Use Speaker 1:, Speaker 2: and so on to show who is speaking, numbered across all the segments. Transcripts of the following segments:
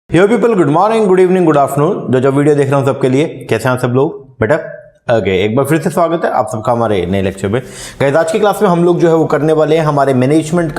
Speaker 1: Hello people, good morning, good evening, good afternoon. जो video देख रहे हो सबके लिए कैसे हैं सब लोग बेटा? ओके, एक बार फिर से स्वागत है आप सबका हमारे नए लेक्चर में। गाइस, आज की क्लास में हम लोग जो है वो करने वाले हैं हमारे मैनेजमेंट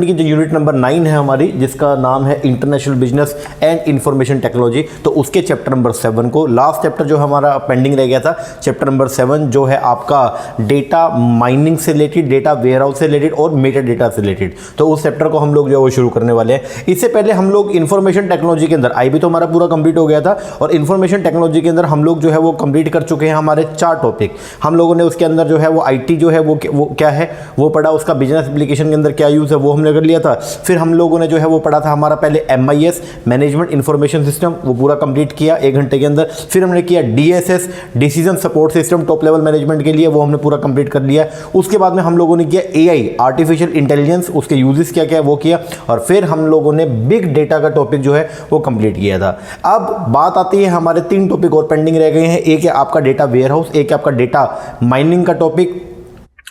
Speaker 1: की जो यूनिट नंबर 9 है हमारी, जिसका नाम है international business and information technology. तो उसके चैप्टर नंबर 7 को, लास्ट चैप्टर जो हमारा पेंडिंग रह गया था, चैप्टर नंबर 7 जो है आपका डेटा माइनिंग से रिलेटेड, डेटा वेयर हाउस से रिलेटेड और मेटा डेटा से रिलेटेड। तो उस चैप्टर को हम लोग जो है वो शुरू करने वाले हैं। इससे पहले हम लोग इंफॉर्मेशन टेक्नोलॉजी के अंदर, IB तो हमारा पूरा कंप्लीट हो गया था, और इंफॉर्मेशन टेक्नोलॉजी के अंदर हम लोग जो है वो कंप्लीट चुके हैं हमारे 4 टॉपिक। हम लोगों ने उसके अंदर जो है वो IT जो है वो क्या है वो पढ़ा, उसका बिजनेस एप्लीकेशन के अंदर क्या यूज है वो हमने कर लिया था। फिर हम लोगों ने जो है वो पढ़ा था हमारा पहले MIS, मैनेजमेंट इंफॉर्मेशन सिस्टम, वो पूरा कंप्लीट किया 1 घंटे के अंदर। फिर हमने किया DSS, decision support system, top level management के लिए, वो हमने पूरा कंप्लीट कर लिया। उसके बाद में हम लोगों ने किया AI, आर्टिफिशियल इंटेलिजेंस, उसके यूजेस क्या क्या है वो किया। और फिर हम लोगों ने बिग डेटा का टॉपिक जो है वो कंप्लीट किया था। अब बात आती है हमारे 3 टॉपिक और पेंडिंग रह गए हैं। एक है आपका डेटा वेयर हाउस, एक है आपका डेटा माइनिंग का टॉपिक,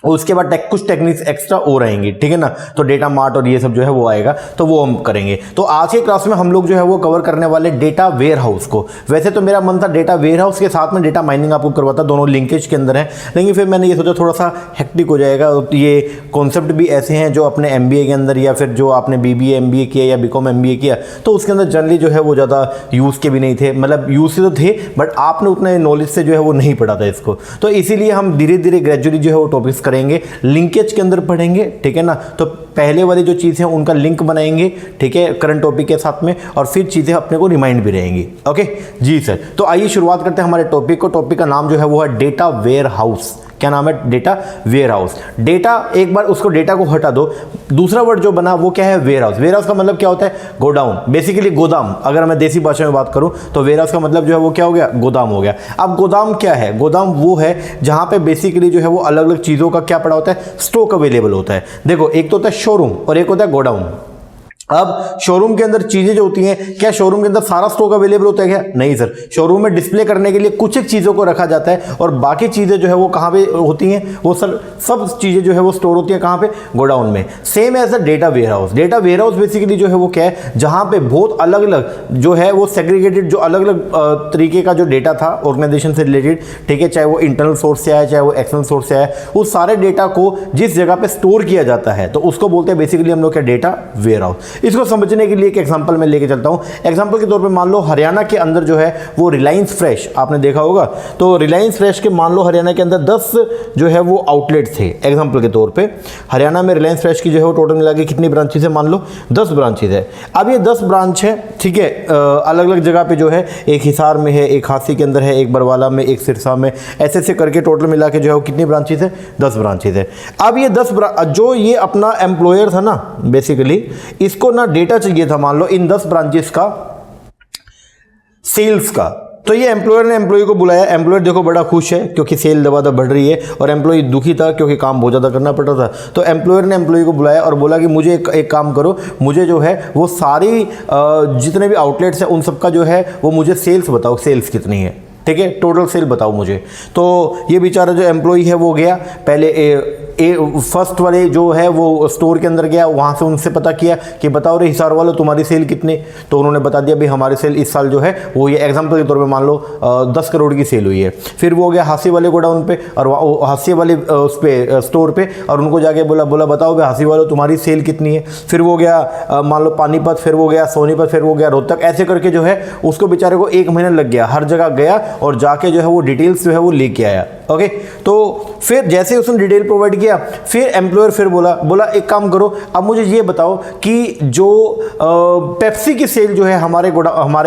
Speaker 1: और उसके बाद कुछ टेक्निक्स एक्स्ट्रा और रहेंगी, ठीक है ना। तो डेटा मार्ट और ये सब जो है वो आएगा, तो वो हम करेंगे। तो आज की क्लास में हम लोग जो है वो कवर करने वाले डेटा वेयर हाउस को। वैसे तो मेरा मन था डेटा वेयर हाउस के साथ में डेटा माइनिंग आपको करवाता, दोनों लिंकेज के अंदर है, लेकिन फिर मैंने ये सोचा थोड़ा सा हेक्टिक हो जाएगा। ये कॉन्सेप्ट भी ऐसे हैं जो अपने MBA के अंदर, या फिर जो आपने BBA MBA किया या BCom MBA किया, तो उसके अंदर जनरली जो है वो ज़्यादा यूज़ के भी नहीं थे। मतलब यूज़ से तो थे, बट आपने उतने नॉलेज से जो है वो नहीं पढ़ा था इसको। तो इसीलिए हम धीरे धीरे ग्रेजुअली जो है वो टॉपिक्स करेंगे, लिंकेज के अंदर पढ़ेंगे, ठीक है ना। तो पहले वाली जो चीज़ है उनका लिंक बनाएंगे, ठीक है, करंट टॉपिक के साथ में, और फिर चीज़ें अपने को रिमाइंड भी रहेंगी। ओके जी सर। तो आइए शुरुआत करते हैं हमारे टॉपिक को। टॉपिक का नाम जो है वो है डेटा वेयर हाउस। क्या नाम है? Data warehouse. डेटा, एक बार उसको डेटा को हटा दो, दूसरा वर्ड जो बना वो क्या है? Ware house. वेयर हाउस का मतलब क्या होता है? गोडाउन, बेसिकली गोदाम। अगर मैं देसी भाषा में बात करूं तो वेयर हाउस का मतलब जो है वो क्या हो गया? गोदाम हो गया। अब गोदाम क्या है? गोदाम वो है जहां पे बेसिकली जो है वो अलग अलग चीजों का क्या पड़ा होता है? स्टॉक अवेलेबल होता है। देखो, एक तो होता है शोरूम और एक होता है गोडाउन। अब शोरूम के अंदर चीजें जो होती हैं, क्या शोरूम के अंदर सारा स्टॉक अवेलेबल होता है क्या? नहीं सर। शोरूम में डिस्प्ले करने के लिए कुछ एक चीजों को रखा जाता है, और बाकी चीजें जो है वो कहां पे होती हैं? वो सर सब चीजें जो है वो स्टोर होती है कहां पे? गोडाउन में। Same as a data warehouse. Data warehouse basically जो है वो क्या है? जहां पे बहुत अलग अलग जो है वो सेग्रीगेटेड, जो अलग अलग तरीके का जो डेटा था ऑर्गेनाइजेशन से रिलेटेड, ठीक है, चाहे वो इंटरनल सोर्स से आया चाहे वो एक्सटर्नल सोर्स से आया, उस सारे डेटा को जिस जगह पे स्टोर किया जाता है तो उसको बोलते हैं बेसिकली हम लोग क्या? Data warehouse. इसको समझने के लिए एक एग्जांपल मैं लेके चलता हूं। एग्जांपल के तौर पे मान लो हरियाणा के अंदर जो है वो रिलायंस फ्रेश, आपने देखा होगा। तो रिलायंस फ्रेश के मान लो हरियाणा के अंदर 10 जो है वो आउटलेट थे। एग्जांपल के तौर पे हरियाणा में रिलायंस फ्रेश की जो है वो टोटल मिला के कितनी ब्रांचेस है? मान लो 10 ब्रांचेस है। अब ये 10 ब्रांच है, ठीक है, अलग अलग जगह पे जो है, एक हिसार में है, एक हाथी के अंदर है, एक बरवाला में, एक सिरसा में, ऐसे ऐसे करके टोटल मिला के जो है वो कितनी ब्रांचेस है? 10 ब्रांचेस है। अब ये 10 जो ये अपना एम्प्लॉयर था ना, बेसिकली इसको ना डेटा चाहिए था, मान लो इन 10 ब्रांचेस का सेल्स का। तो ये एम्प्लॉयर ने एम्प्लॉय को बुलाया। एम्प्लॉयर देखो बड़ा खुश है क्योंकि सेल दबादब बढ़ रही है, और एम्प्लॉय दुखी था क्योंकि काम बहुत ज़्यादा करना पड़ रहा था। तो एम्प्लॉयर ने एम्प्लॉय को बुलाया और बोला कि मुझे एक काम करो, मुझे जो है वो सारी जितने भी आउटलेट्स हैं उन सबका जो है वो मुझे सेल्स बताओ, सेल्स कितनी है, ठीक है, टोटल सेल बताओ मुझे। तो ये बेचारा जो एम्प्लॉय है वो गया, पहले फर्स्ट वाले जो है वो स्टोर के अंदर गया, वहाँ से उनसे पता किया कि बताओ रे हिसार वालों तुम्हारी सेल कितनी। तो उन्होंने बता दिया भाई हमारी सेल इस साल जो है वो, ये एग्जांपल के तौर पे मान लो 10 करोड़ की सेल हुई है। फिर वो गया हासी वाले गोडाउन पे और हासी वाले उस पे स्टोर पे, और उनको जाके बोला बताओ भाई हासी वालों तुम्हारी सेल कितनी है। फिर वो गया मान लो पानीपत, फिर वो गया सोनीपत, फिर वो गया रोहतक, ऐसे करके जो है उसको बेचारे को 1 महीना लग गया। हर जगह गया और जाके जो है वो डिटेल्स जो है वो लेके आया। ओके, तो फिर जैसे उसने डिटेल प्रोवाइड किया, फिर एम्प्लॉयर फिर बोला एक काम करो, अब मुझे ये बताओ कि जो पेप्सी की सेल जो है हमारे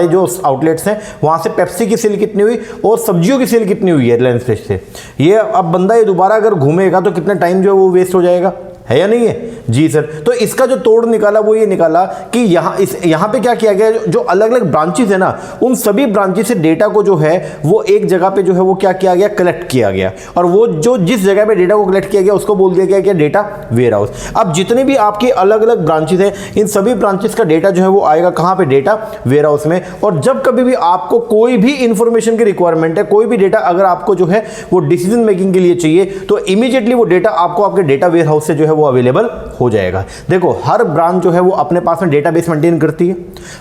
Speaker 1: जो आउटलेट्स हैं वहां से पेप्सी की सेल कितनी हुई और सब्जियों की सेल कितनी हुई है रिलायंस फ्रेश से। ये अब बंदा ये दोबारा अगर घूमेगा तो कितना टाइम जो है वो वेस्ट हो जाएगा, है या नहीं है? जी सर। तो इसका जो तोड़ निकाला वो ये निकाला कि यहाँ पे क्या किया गया, जो अलग अलग ब्रांचेस है ना, उन सभी ब्रांचेस से डेटा को जो है वो एक जगह पे जो है वो क्या किया गया? कलेक्ट किया गया। और वो जो जिस जगह पे डेटा को कलेक्ट किया गया उसको बोल दिया गया कि डेटा वेयर हाउस। अब जितने भी आपके अलग अलग ब्रांचेस हैं, इन सभी ब्रांचेस का डेटा जो है वो आएगा कहाँ पे? डेटा वेयर हाउस में। और जब कभी भी आपको कोई भी इंफॉर्मेशन की रिक्वायरमेंट है, कोई भी डेटा अगर आपको जो है वो डिसीजन मेकिंग के लिए चाहिए, तो इमीडिएटली वो डेटा आपको आपके डेटा वेयर हाउस से जो है वो अवेलेबल हो जाएगा। देखो हर ब्रांच जो है वो अपने पास में डेटाबेस मेंटेन करती है,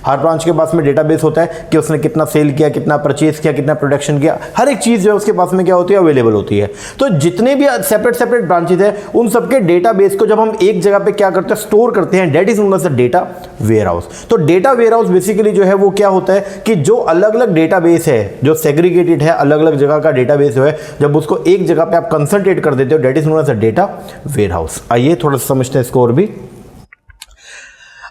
Speaker 1: हर ब्रांच के पास में डेटाबेस होता है कि उसने कितना सेल किया, कितना परचेज किया, कितना प्रोडक्शन किया, हर एक चीज़ जो है उसके पास में क्या होती है, अवेलेबल होती है। तो जितने भी सेपरेट सेपरेट ब्रांचेज है उन सबके डेटाबेस को जब हम एक जगह पे क्या करते हैं, स्टोर करते हैं, that is known as the data warehouse. तो डेटा वेयरहाउस बेसिकली जो है वो क्या होता है कि जो अलग अलग डेटाबेस है, जो सेग्रीगेटेड है, अलग अलग जगह का डेटाबेस जो है, जब उसको एक जगह पे आप कंसंट्रेट कर देते हो, that is known as the data warehouse. आइए थोड़ा सा समझते हैं इसको और भी।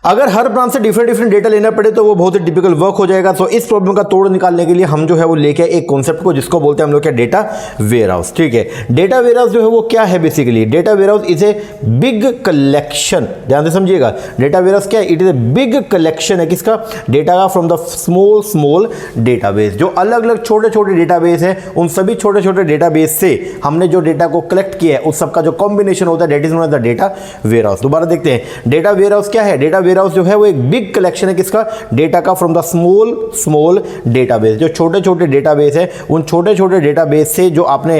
Speaker 1: अगर हर ब्रांच से डिफरेंट डेटा लेना पड़े तो वो बहुत ही टिपिकल वर्क हो जाएगा। तो इस प्रॉब्लम का तोड़ निकालने के लिए हम जो है वो लेके एक कॉन्सेप्ट को जिसको बोलते हैं हम लोग क्या, डेटा वेयरहाउस। ठीक है, डेटा वेयरहाउस जो है वो क्या है basically, data warehouse is a big collection, ध्यान से समझिएगा। डेटा वेयरहाउस क्या है, it is a big collection है किसका, डेटा का, फ्रॉम द स्मॉल डेटाबेस। जो अलग अलग छोटे छोटे डेटाबेस है, उन सभी छोटे छोटे डेटाबेस से हमने जो डेटा को कलेक्ट किया है उस सबका जो कॉम्बिनेशन होता है, that is known as the data warehouse. दोबारा देखते हैं, डेटा वेयरहाउस क्या है, डेटा वेयरहाउस जो है वो एक बिग कलेक्शन है किसका, डेटा का, फ्रॉम द स्मॉल डेटाबेस। जो छोटे छोटे डेटाबेस है, उन छोटे छोटे डेटाबेस से जो आपने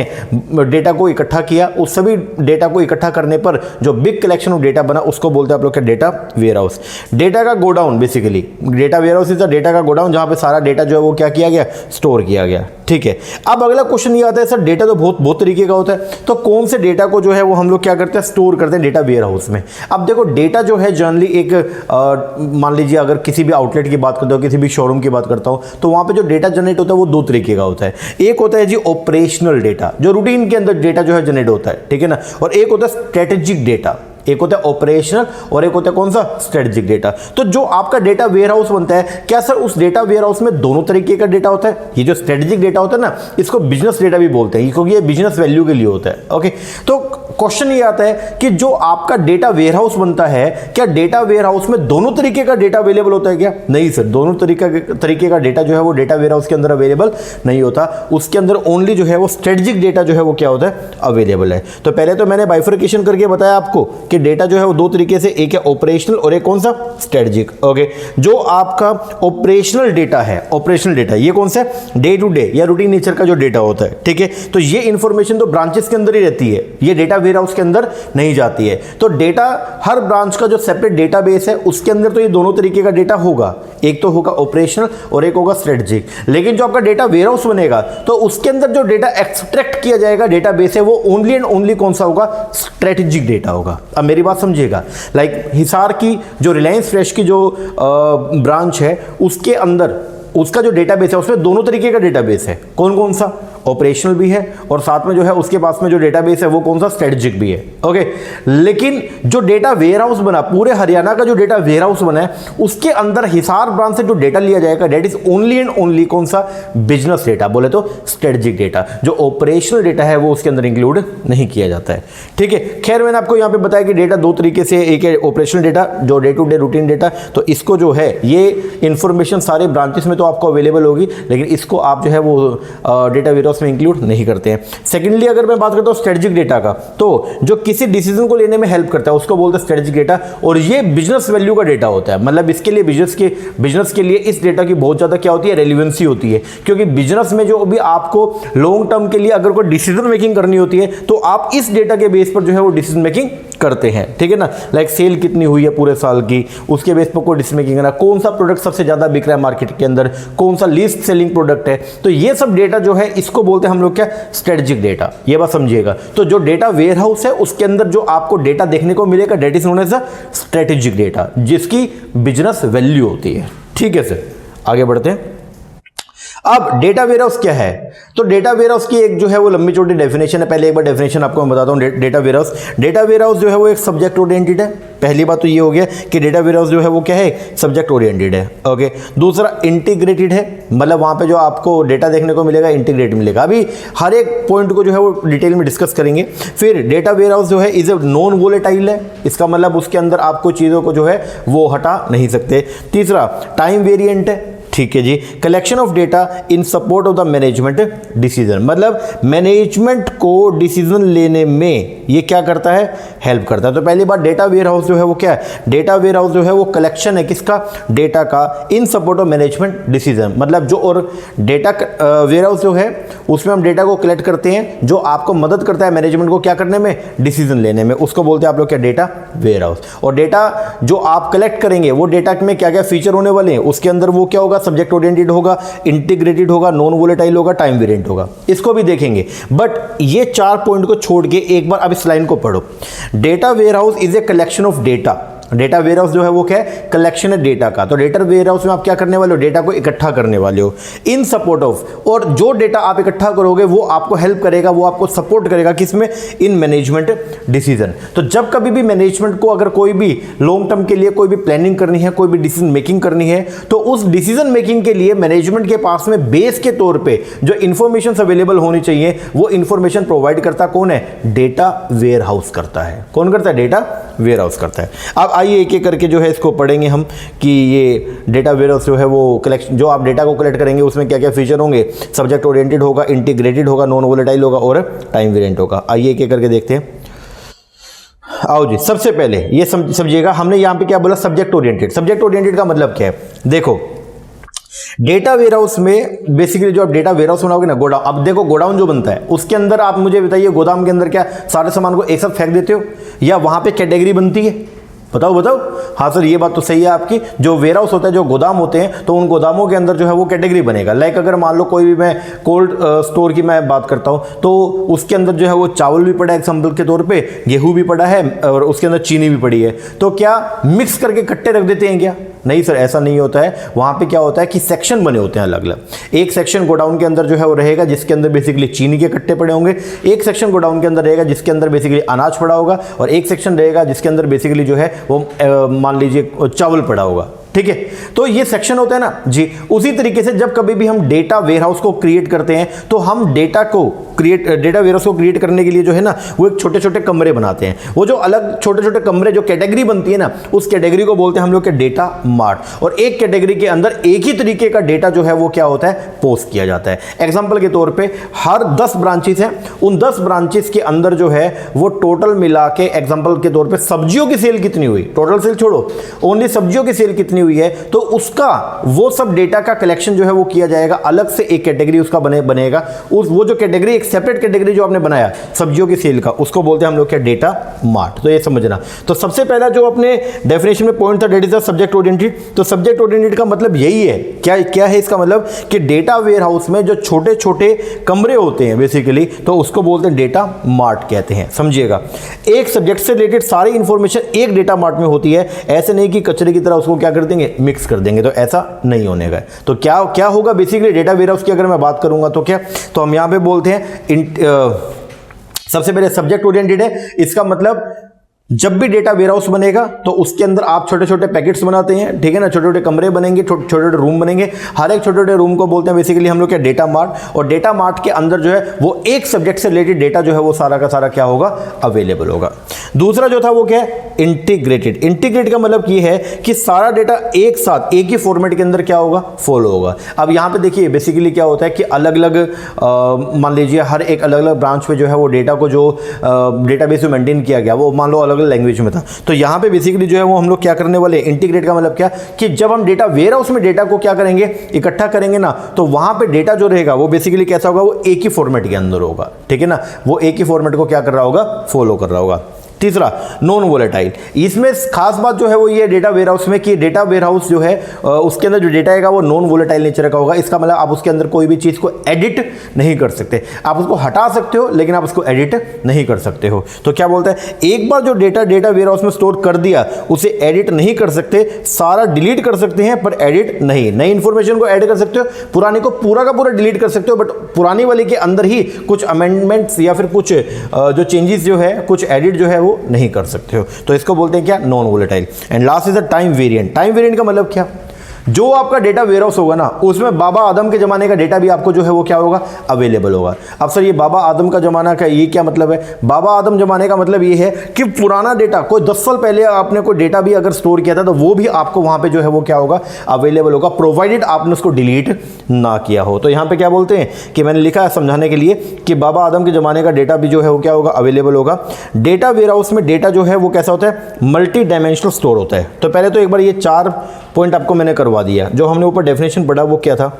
Speaker 1: डेटा को इकट्ठा किया, उस सभी डेटा को इकट्ठा करने पर जो बिग कलेक्शन ऑफ डेटा बना उसको बोलते हैं आप लोग का डेटा वेयरहाउस। डेटा का godown, basically data warehouse is the data का गोडाउन जहां पे सारा डेटा जो है वो क्या किया गया, स्टोर किया गया। ठीक है, अब अगला क्वेश्चन ये आता है सर डेटा तो बहुत तरीके का होता है, तो कौन से डेटा को जो है वो हम लोग क्या करते हैं, स्टोर करते हैं डेटा वेयरहाउस में। अब देखो डेटा जो है जनरली एक मान लीजिए अगर किसी भी आउटलेट की बात करते हो, किसी भी शोरूम की बात करता हूं, तो वहां पे जो डेटा जनरेट होता है वो दो तरीके का होता है। एक होता है जी ऑपरेशनल डेटा, जो रूटीन के अंदर डेटा जो है जनरेट होता है, ठीक है ना, और एक होता है स्ट्रेटेजिक डेटा। एक होता है ऑपरेशनल और एक होता है कौन सा, स्ट्रेटेजिक डेटा। तो जो आपका डेटा वेयरहाउस बनता है, क्या सर उस डेटा वेयरहाउस में दोनों तरीके का डेटा होता है? ये जो स्ट्रेटेजिक डेटा होता है ना, इसको बिजनेस डेटा भी बोलते हैं, क्योंकि ये बिजनेस वैल्यू के लिए होता है। ओके, तो क्वेश्चन ये आता है कि जो आपका डेटा वेयरहाउस बनता है, क्या डेटा वेयरहाउस में दोनों तरीके का डेटा अवेलेबल होता है क्या? नहीं सर, दोनों तरीके का डेटा जो है वो डेटा वेयरहाउस के अंदर अवेलेबल नहीं होता। उसके अंदर ओनली जो है वो स्ट्रेटेजिक डेटा जो है वो क्या होता है, अवेलेबल है। तो पहले तो मैंने बाइफर्केशन करके बताया आपको कि डेटा जो है वो दो तरीके से, एक है ऑपरेशनल और एक कौन सा, स्ट्रेटेजिक। ओके, जो आपका ऑपरेशनल डेटा है, ऑपरेशनल डेटा ये कौन सा, डे टू डे या रूटीन नेचर का जो डेटा होता है, ठीक है, तो ये इंफॉर्मेशन तो ब्रांचेस के अंदर ही रहती है, ये डेटा वेयरहाउस के अंदर नहीं जाती है। तो डेटा, हर ब्रांच का जो सेपरेट डेटाबेस है उसके अंदर तो ये दोनों तरीके का डेटा होगा, एक तो होगा ऑपरेशनल और एक होगा स्ट्रेटेजिक। लेकिन जो आपका डेटा वेयरहाउस बनेगा तो उसके अंदर जो डेटा एक्सट्रैक्ट किया जाएगा डेटाबेस है, वो ओनली एंड ओनली कौन सा होगा, स्ट्रेटेजिक डेटा होगा। अब मेरी बात समझिएगा, लाइक हिसार की जो रिलायंस फ्रेश की जो ब्रांच है उसके अंदर उसका जो डेटाबेस है उसमें दोनों तरीके का डेटाबेस है। कौन कौन सा, ऑपरेशनल भी है और साथ में जो है उसके पास में जो डेटाबेस है वो कौन सा, स्ट्रेटेजिक भी है। ओके, लेकिन जो डेटा वेयरहाउस बना, पूरे हरियाणा का जो डेटा वेयरहाउस बना है उसके अंदर हिसार ब्रांच से जो डेटा लिया जाएगा that is only and only कौन सा, बिजनेस डेटा, बोले तो स्ट्रेटेजिक डेटा। जो ऑपरेशनल डेटा है वो उसके अंदर इंक्लूड नहीं किया जाता है। ठीक है, खैर मैंने आपको यहाँ पे बताया कि डेटा दो तरीके से, एक है ऑपरेशनल डेटा जो day to day routine data, तो इसको जो है ये इंफॉर्मेशन सारे ब्रांचेस में तो आपको अवेलेबल होगी, लेकिन इसको आप जो है वो डेटा वेयरहाउस में इंक्लूड नहीं करते हैं। सेकेंडली अगर मैं बात करता हूं स्ट्रेटेजिक डेटा का, तो जो किसी डिसीजन को लेने में हेल्प करता है उसको बोलते हैं स्ट्रेटेजिक डेटा, और ये बिजनेस वैल्यू का डेटा होता है। मतलब इसके लिए बिजनेस के लिए इस डेटा की बहुत ज्यादा क्या होती है, रेलिवेंसी होती है, क्योंकि बिजनेस में जो भी आपको लॉन्ग टर्म के लिए अगर कोई डिसीजन मेकिंग करनी होती है तो आप इस डेटा के बेस पर जो है वो डिसीजन मेकिंग करते हैं। ठीक है ना, लाइक सेल कितनी हुई है पूरे साल की, उसके बेस पर कोई डिसीजन मेकिंग करना, कौन सा प्रोडक्ट सबसे ज्यादा बिक रहा है मार्केट के अंदर, कौन सा लीस्ट सेलिंग प्रोडक्ट है, तो ये सब डेटा जो है इसको बोलते हैं हम लोग क्या, स्ट्रेटेजिक डेटा। ये बात समझिएगा। तो जो डेटा वेयरहाउस है उसके अंदर जो आपको डेटा देखने को मिलेगा that is known as a strategic data, जिसकी बिजनेस वैल्यू होती है। ठीक है सर, आगे बढ़ते हैं। अब डेटा वेयरहाउस क्या है, तो डेटा वेयरहाउस की एक जो है वो लंबी चौड़ी डेफिनेशन है। पहले एक बार डेफिनेशन आपको मैं बताता हूं। डेटा वेयरहाउस जो है वो एक सब्जेक्ट ओरिएंटेड है। पहली बात तो ये हो गया कि डेटा वेयरहाउस जो है वो क्या है, सब्जेक्ट ओरिएंटेड है। ओके, दूसरा इंटीग्रेटेड है, मतलब वहां पे जो आपको डेटा देखने को मिलेगा इंटीग्रेट मिलेगा। अभी हर एक पॉइंट को जो है वो डिटेल में डिस्कस करेंगे। फिर डेटा वेयरहाउस जो है इज ए नॉन वोलेटाइल है, इसका मतलब उसके अंदर आपको चीज़ों को जो है वो हटा नहीं सकते। तीसरा टाइम वेरिएंट है, ठीक है जी। Collection of data in support of the management decision, मतलब मैनेजमेंट को डिसीजन लेने में ये क्या करता है, हेल्प करता है। तो पहली बात, डेटा वेयर हाउस जो है वो क्या है, डेटा वेयर हाउस जो है वो कलेक्शन है किसका, डेटा का, इन सपोर्ट ऑफ मैनेजमेंट डिसीजन, मतलब जो और डेटा वेयर हाउस जो है उसमें हम डेटा को कलेक्ट करते हैं जो आपको मदद करता है मैनेजमेंट को क्या करने में, डिसीजन लेने में, उसको बोलते हैं आप लोग क्या, डेटा वेयर हाउस। और डेटा जो आप कलेक्ट करेंगे वो डेटा में क्या क्या फीचर होने वाले हैं, उसके अंदर वो क्या होगा, सब्जेक्ट ओरिएंटेड होगा, इंटीग्रेटेड होगा, नॉन वोलेटाइल होगा, टाइम वेरिएंट होगा, इसको भी देखेंगे। बट ये 4 पॉइंट को छोड़ के एक बार अब इस लाइन को पढ़ो। Data warehouse is a collection of data, data warehouse जो है वो क्या है, कलेक्शन है डेटा का। तो डेटा वेयर हाउस में आप क्या करने वाले हो, डेटा को इकट्ठा करने वाले हो इन सपोर्ट ऑफ, और जो डेटा आप इकट्ठा करोगे वो आपको हेल्प करेगा, वो आपको सपोर्ट करेगा किसमें, इन मैनेजमेंट डिसीजन। तो जब कभी भी मैनेजमेंट को अगर कोई भी लॉन्ग टर्म के लिए कोई भी प्लानिंग करनी है, कोई भी डिसीजन मेकिंग करनी है, तो उस डिसीजन मेकिंग के लिए मैनेजमेंट के पास में बेस के तौर पर जो इंफॉर्मेशन अवेलेबल होनी चाहिए वो इंफॉर्मेशन प्रोवाइड करता कौन है, डेटा वेयर हाउस करता है। कौन करता है, डेटा वेयर हाउस करता है। अब आइए एक एक करके जो है इसको पढ़ेंगे हम कि ये डेटा वेयर हाउस जो है वो कलेक्शन, जो आप डेटा को कलेक्ट करेंगे उसमें क्या क्या फीचर होंगे, सब्जेक्ट ओरिएंटेड होगा, इंटीग्रेटेड होगा, नॉन वोलेटाइल होगा और टाइम वेरिएंट होगा। आइए एक एक करके देखते हैं। आओ जी, सबसे पहले ये समझिएगा, हमने यहां पे क्या बोला, सब्जेक्ट ओरिएंटेड। सब्जेक्ट ओरिएंटेड का मतलब क्या है, देखो डेटा वेयर हाउस में बेसिकली जो आप डेटा वेयर हाउस बनाओगे ना, गोडाउन, अब देखो गोडाउन जो बनता है उसके अंदर आप मुझे बताइए, गोदाम के अंदर क्या सारे सामान को एक साथ फेंक देते हो या वहां पे कैटेगरी बनती है, बताओ बताओ। हाँ सर ये बात तो सही है आपकी, जो वेयर हाउस होता है, जो गोदाम होते हैं, तो उन गोदामों के अंदर जो है वो कैटेगरी बनेगा। लाइक अगर मान लो कोई भी मैं कोल्ड स्टोर की मैं बात करता हूँ तो उसके अंदर जो है वो चावल भी पड़ा है एग्जाम्पल के तौर पे, गेहूं भी पड़ा है और उसके अंदर चीनी भी पड़ी है, तो क्या मिक्स करके कट्टे रख देते हैं क्या, नहीं सर ऐसा नहीं होता है। वहां पे क्या होता है कि सेक्शन बने होते हैं अलग अलग। एक सेक्शन गोडाउन के अंदर जो है वो रहेगा जिसके अंदर बेसिकली चीनी के कट्टे पड़े होंगे, एक सेक्शन गोडाउन के अंदर रहेगा जिसके अंदर बेसिकली अनाज पड़ा होगा, और एक सेक्शन रहेगा जिसके अंदर बेसिकली जो है वो मान लीजिए चावल पड़ा होगा, ठीक है। तो ये सेक्शन होता है ना जी। उसी तरीके से जब कभी भी हम डेटा वेयरहाउस को क्रिएट करते हैं तो हम डेटा वेयरहाउस को क्रिएट करने के लिए जो है ना वो एक छोटे छोटे कमरे बनाते हैं। वो जो अलग छोटे छोटे कमरे जो कैटेगरी बनती है ना, उस कैटेगरी को बोलते हैं हम लोग के डेटा मार्ट। और एक कैटेगरी के अंदर एक ही तरीके का डेटा जो है वो क्या होता है, पोस्ट किया जाता है। एग्जाम्पल के तौर पर हर 10 ब्रांचेस हैं, उन 10 ब्रांचेस के अंदर जो है वो टोटल मिला के एग्जाम्पल के तौर पर सब्जियों की सेल कितनी हुई, टोटल सेल छोड़ो, ओनली सब्जियों की सेल कितनी हुई है, तो उसका वो सब डेटा का कलेक्शन जो है वो किया जाएगा, अलग से एक कैटेगरी उसका बनेगा। वो जो कैटेगरी, एक सेपरेट कैटेगरी जो आपने बनाया सब्जियों की सेल का, उसको बोलते हैं हम लोग क्या, डेटा मार्ट। तो ये समझना। तो सबसे पहला जो अपने डेफिनेशन में पॉइंट था, that is the subject oriented. तो सब्जेक्ट ओरिएंटेड का मतलब यही है, क्या है इसका मतलब कि डेटा वेयर हाउस में जो छोटे छोटे कमरे होते हैं बेसिकली, तो उसको बोलते हैं डेटा मार्ट कहते हैं। समझिएगा, एक सब्जेक्ट से रिलेटेड सारी इंफॉर्मेशन एक डेटा मार्ट में होती है। ऐसे नहीं कि कचरे की तरह उसको क्या कर देंगे, मिक्स कर देंगे, तो ऐसा नहीं होने का। तो क्या होगा बेसिकली डेटा वेयरहाउस की अगर मैं बात करूंगा तो क्या, तो हम यहां पे बोलते हैं सबसे पहले सब्जेक्ट ओरिएंटेड है। इसका मतलब जब भी डेटा वेयरहाउस बनेगा तो उसके अंदर आप छोटे छोटे पैकेट्स बनाते हैं, ठीक है ना, छोटे छोटे कमरे बनेंगे, छोटे छोटे रूम बनेंगे। हर एक छोटे छोटे रूम को बोलते हैं बेसिकली हम लोग क्या, डेटा मार्ट। और डेटा मार्ट के अंदर जो है वो एक सब्जेक्ट से रिलेटेड डेटा जो है वो सारा का सारा क्या होगा, अवेलेबल होगा। दूसरा जो था वो क्या है, इंटीग्रेटेड। इंटीग्रेट का मतलब ये है कि सारा डेटा एक साथ एक ही फॉर्मेट के अंदर क्या होगा, फॉलो होगा। अब यहाँ पे देखिए बेसिकली क्या होता है कि अलग अलग मान लीजिए हर एक अलग अलग ब्रांच पे जो है वो डेटा को जो डेटाबेस में मेंटेन किया गया वो मान लो अलग लैंग्वेज में था। तो यहां पे बेसिकली जो है वो हम लोग क्या करने वाले, इंटीग्रेट का मतलब क्या कि जब हम डेटा वेयर हाउस में डेटा को क्या करेंगे, इकट्ठा करेंगे ना, तो वहां पे डेटा जो रहेगा वो बेसिकली कैसा होगा, वो एक ही फॉर्मेट के अंदर होगा, ठीक है ना, वो एक ही फॉर्मेट को क्या कर रहा होगा, फॉलो कर रहा होगा। तीसरा नॉन वोलेटाइल। इसमें खास बात जो है वो ये डेटा वेयरहाउस में कि डेटा वेयरहाउस जो है उसके अंदर जो डेटा आएगा वो नॉन वोलेटाइल नेचर का होगा। इसका मतलब आप उसके अंदर कोई भी चीज़ को एडिट नहीं कर सकते। आप उसको हटा सकते हो लेकिन आप उसको एडिट नहीं कर सकते हो। तो क्या बोलते हैं, एक बार जो डेटा वेयरहाउस में स्टोर कर दिया उसे एडिट नहीं कर सकते, सारा डिलीट कर सकते हैं पर एडिट नहीं। नई इंफॉर्मेशन को ऐड कर सकते हो, पुराने को पूरा का पूरा डिलीट कर सकते हो, बट पुरानी वाली के अंदर ही कुछ अमेंडमेंट्स या फिर कुछ जो चेंजेस जो है, कुछ एडिट जो है वो नहीं कर सकते हो। तो इसको बोलते हैं क्या, non volatile. And last is the time variant. Time variant का मतलब क्या, जो आपका डेटा वेयर हाउस होगा ना, उसमें बाबा आदम के ज़माने का डेटा भी आपको जो है वो क्या होगा, अवेलेबल होगा। अब सर ये बाबा आदम का ज़माना का ये क्या मतलब है? बाबा आदम ज़माने का मतलब ये है कि पुराना डेटा, कोई 10 साल पहले आपने कोई डेटा भी अगर स्टोर किया था तो वो भी आपको वहाँ पे जो है वो क्या होगा, अवेलेबल होगा, प्रोवाइडेड आपने उसको डिलीट ना किया हो। तो यहाँ पे क्या बोलते हैं कि मैंने लिखा है समझाने के लिए कि बाबा आदम के ज़माने का डेटा भी जो है वो क्या होगा, अवेलेबल होगा। डेटा वेयर हाउस में डेटा जो है वो कैसा होता है, मल्टी डायमेंशनल स्टोर होता है। तो पहले तो एक बार ये 4 पॉइंट आपको मैंने करवा दिया। जो हमने ऊपर डेफिनेशन पढ़ा वो क्या था,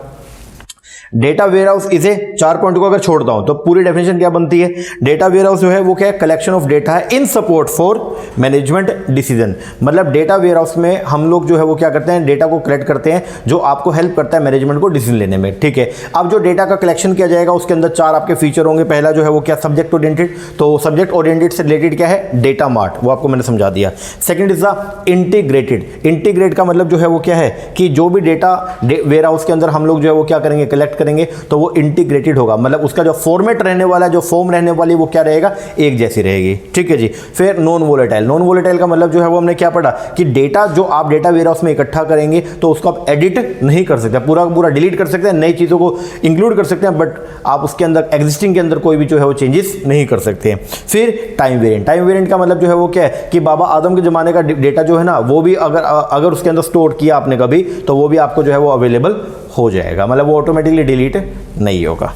Speaker 1: डेटा वेयर हाउस इसे 4 पॉइंट को अगर छोड़ता हूं तो पूरी डेफिनेशन क्या बनती है, डेटा वेयर हाउस जो है वो क्या है, कलेक्शन ऑफ डेटा है इन सपोर्ट फॉर मैनेजमेंट डिसीजन। मतलब डेटा वेयर हाउस में हम लोग जो है वो क्या करते हैं, डेटा को कलेक्ट करते हैं जो आपको हेल्प करता है मैनेजमेंट को डिसीजन लेने में। ठीक है, अब जो डेटा का कलेक्शन किया जाएगा उसके अंदर 4 आपके फीचर होंगे। पहला जो है वो क्या, सब्जेक्ट ओरिएंटेड। तो सब्जेक्ट ओरिएंटेड से रिलेटेड क्या है, डेटा मार्ट, वो आपको मैंने समझा दिया। Second is the integrated. Integrate का मतलब जो है वो क्या है कि जो भी डेटा वेयर हाउस के अंदर हम लोग जो है वो क्या करेंगे, कलेक्ट करेंगे तो वो इंटीग्रेटेड होगा। मतलब उसका जो फॉर्मेट रहने वाला है, जो फॉर्म रहने वाली, वो क्या रहेगा, एक जैसी रहेगी। ठीक है जी। फिर नॉन वोलेटाइल। नॉन वोलेटाइल का मतलब जो है वो हमने क्या पढ़ा कि डेटा जो आप डेटा वेयर हाउस में इकट्ठा करेंगे तो उसको आप एडिट नहीं कर सकते, पूरा पूरा डिलीट कर सकते हैं, नई चीज़ों को इंक्लूड कर सकते हैं, बट आप उसके अंदर एग्जिस्टिंग के अंदर कोई भी जो है वो चेंजेस नहीं कर सकते हैं। फिर टाइम वेरिएंट। टाइम वेरिएंट का मतलब जो है वो क्या है कि बाबा आदम के ज़माने का डेटा जो है ना, वो भी अगर उसके अंदर स्टोर किया आपने कभी, तो वो भी आपको जो है वो अवेलेबल हो जाएगा, मतलब वो ऑटोमेटिकली डिलीट नहीं होगा।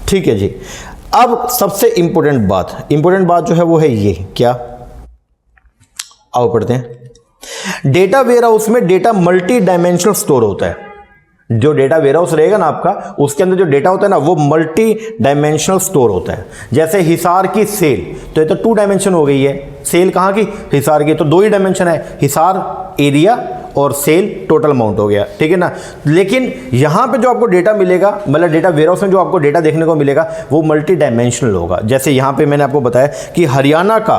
Speaker 1: ठीक है जी। अब सबसे इंपॉर्टेंट बात जो है वो है ये, क्या, आओ पढ़ते हैं। डेटा वेयर हाउस में डेटा मल्टी डायमेंशनल स्टोर होता है। जो डेटा वेयर हाउस रहेगा ना आपका, उसके अंदर जो डेटा होता है ना, वो मल्टी डायमेंशनल स्टोर होता है। जैसे हिसार की सेल, तो ये तो 2 डायमेंशन हो गई है। सेल कहाँ की, हिसार की, तो 2 ही डायमेंशन है, हिसार एरिया और सेल टोटल अमाउंट हो गया। ठीक है ना। लेकिन यहां पे जो आपको डेटा मिलेगा, मतलब डेटा वेयर हाउस में जो आपको डेटा देखने को मिलेगा वो मल्टी डायमेंशनल होगा। जैसे यहां पे मैंने आपको बताया कि हरियाणा का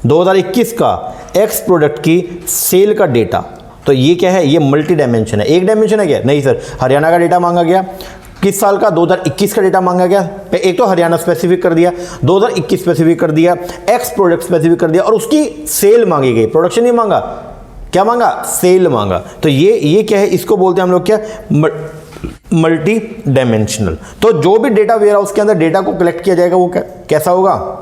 Speaker 1: 2021 का एक्स प्रोडक्ट की सेल का डेटा, तो ये क्या है, ये मल्टी डायमेंशन है। एक डायमेंशन है क्या, नहीं सर, हरियाणा का डेटा मांगा गया, किस साल का, 2021 का डेटा मांगा गया। एक तो हरियाणा स्पेसिफिक कर दिया, 2021 स्पेसिफिक कर दिया, एक्स प्रोडक्ट स्पेसिफिक कर दिया, और उसकी सेल मांगी गई, प्रोडक्शन नहीं मांगा, क्या मांगा, सेल मांगा। तो ये क्या है, इसको बोलते हैं हम लोग क्या, मल्टी डायमेंशनल। तो जो भी डेटा वेयर हाउस के अंदर डेटा को कलेक्ट किया जाएगा वो कैसा होगा,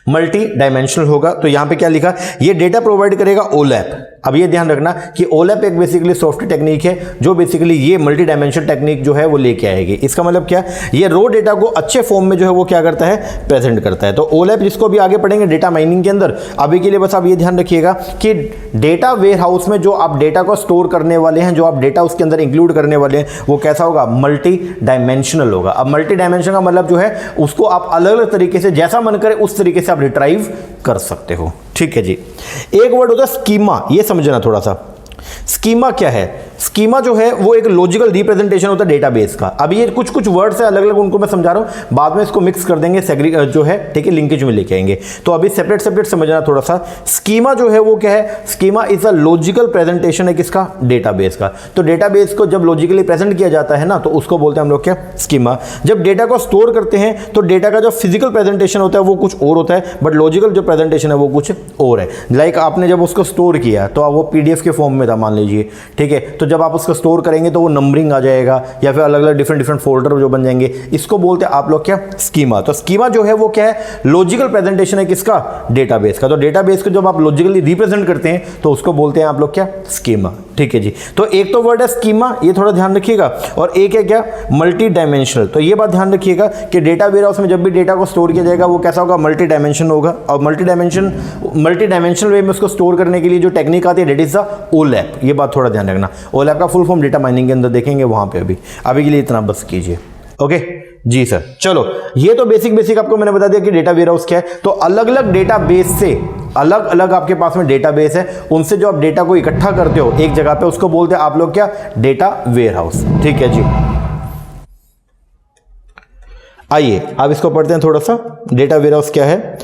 Speaker 1: मल्टी डायमेंशनल होगा। तो यहां पे क्या लिखा, ये डेटा प्रोवाइड करेगा ओलैप। अब ये ध्यान रखना कि ओलैप एक बेसिकली सॉफ्टवेयर टेक्निक है जो बेसिकली ये मल्टी डायमेंशनल टेक्निक जो है वो लेके आएगी। इसका मतलब क्या, ये रो डेटा को अच्छे फॉर्म में जो है वो क्या करता है, प्रेजेंट करता है। तो ओलैप जिसको भी आगे पढ़ेंगे डेटा माइनिंग के अंदर, अभी के लिए बस आप ये ध्यान रखिएगा कि डेटा वेयर हाउस में जो आप डेटा को स्टोर करने वाले हैं, जो आप डेटा उसके अंदर इंक्लूड करने वाले हैं, वो कैसा होगा, मल्टी डायमेंशनल होगा। अब मल्टी डायमेंशन का मतलब जो है उसको आप अलग अलग तरीके से, जैसा मन करे उस तरीके से आप रिट्राइव कर सकते हो। ठीक है जी। एक वर्ड होता है स्कीमा, ये समझना थोड़ा सा। स्कीमा क्या है, स्कीमा जो है वो एक लॉजिकल रिप्रेजेंटेशन होता है डेटाबेस का। अब ये कुछ कुछ वर्ड्स है अलग अलग, उनको मैं समझा रहा हूं, बाद में इसको मिक्स कर देंगे, जो है ठीक है, लिंकेज में लेके आएंगे। तो अभी सेपरेट सेपरेट समझना थोड़ा सा। स्कीमा जो है वो क्या है, schema is a logical presentation है किसका, डेटाबेस का। तो डेटाबेस को जब लॉजिकली प्रेजेंट किया जाता है ना, तो उसको बोलते हैं हम लोग क्या, स्कीमा। जब डेटा को स्टोर करते हैं तो डेटा का जो फिजिकल प्रेजेंटेशन होता है वो कुछ और होता है, बट लॉजिकल जो प्रेजेंटेशन है वो कुछ और है। लाइक आपने जब उसको स्टोर किया तो वो पीडीएफ के फॉर्म में था मान लीजिए, ठीक है, तो जब आप उसको स्टोर करेंगे तो वो नंबरिंग आ जाएगा, या फिर अलग अलग डिफरेंट फोल्डर जो बन जाएंगे, इसको बोलते हैं आप लोग क्या, स्कीमा। तो स्कीमा जो है वो क्या है, लॉजिकल प्रेजेंटेशन है किसका, डेटाबेस का। तो डेटाबेस को जब आप लॉजिकली रिप्रेजेंट करते हैं तो उसको बोलते हैं आप लोग क्या, स्कीमा। ठीक है जी। तो एक तो वर्ड है स्कीमा, ये थोड़ा ध्यान रखिएगा, और एक है क्या, मल्टी डायमेंशनल। तो ये बात ध्यान रखिएगा कि डेटा वेयर हाउस में जब भी डेटा को स्टोर किया जाएगा वो कैसा होगा, मल्टी डायमेंशन होगा। और मल्टी डायमेंशनल वे में उसको स्टोर करने के लिए जो टेक्निक आती है दैट इज द ओलैप। ये बात थोड़ा ध्यान रखना। ओलैप का फुल फॉर्म डेटा माइनिंग के अंदर देखेंगे वहां पे। अभी के लिए इतना बस कीजिए। ओके जी सर। चलो, ये तो बेसिक आपको मैंने बता दिया कि डेटा वेयर हाउस क्या है। तो अलग अलग डेटाबेस से, अलग अलग आपके पास में डेटाबेस है, उनसे जो आप डेटा को इकट्ठा करते हो एक जगह पे, उसको बोलते हैं आप लोग क्या, डेटा वेयर हाउस। ठीक है जी। आइए अब इसको पढ़ते हैं थोड़ा सा, डेटा वेयर हाउस क्या है।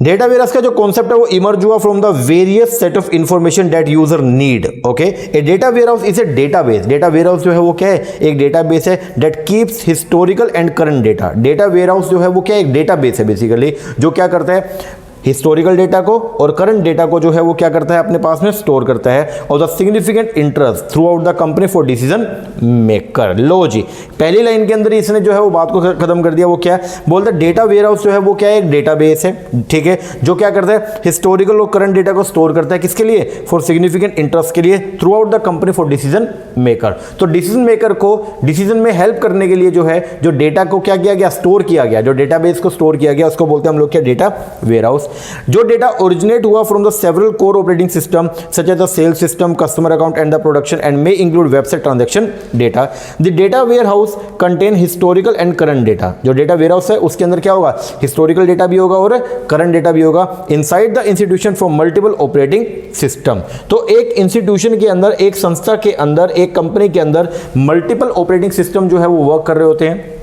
Speaker 1: डेटा वेयर हाउस का जो कॉन्सेप्ट है वो इमर्ज हुआ from the various set of information that user need. Okay, a data warehouse is a database. Data warehouse जो है वो क्या है, एक डेटाबेस है that keeps historical and current data. Data warehouse जो है वो क्या है, एक डेटाबेस है बेसिकली, जो क्या करता है, हिस्टोरिकल डेटा को और करंट डेटा को जो है वो क्या करता है, अपने पास में स्टोर करता है। और the significant interest throughout the company for decision maker. लो जी, पहली लाइन के अंदर इसने जो है वो बात को खत्म कर दिया। वो क्या है, बोलता है डेटा वेयर हाउस जो है वो क्या है, एक डेटाबेस है, ठीक है, जो क्या करता है, हिस्टोरिकल और करंट डेटा को स्टोर करता है। किसके लिए, फॉर सिग्निफिकेंट इंटरेस्ट के लिए, through out the company for decision maker. तो डिसीजन मेकर को डिसीजन में हेल्प करने के लिए जो है, जो डेटा को क्या किया गया, स्टोर किया गया, जो डेटाबेस को स्टोर किया गया, उसको बोलते हैं हम लोग क्या, डेटा वेयर हाउस। जो डेटा ओरिजिनेट हुआ from the several core operating system such as the sales system, customer account and the production and may include website transaction data. The data warehouse contain historical and current data. जो data warehouse है उसके अंदर क्या होगा, historical data भी होगा और current data भी होगा। Inside the institution from multiple operating system. तो एक इंस्टीट्यूशन के अंदर, एक संस्था के अंदर, एक कंपनी के अंदर मल्टीपल ऑपरेटिंग सिस्टम जो है वो वर्क कर रहे होते हैं,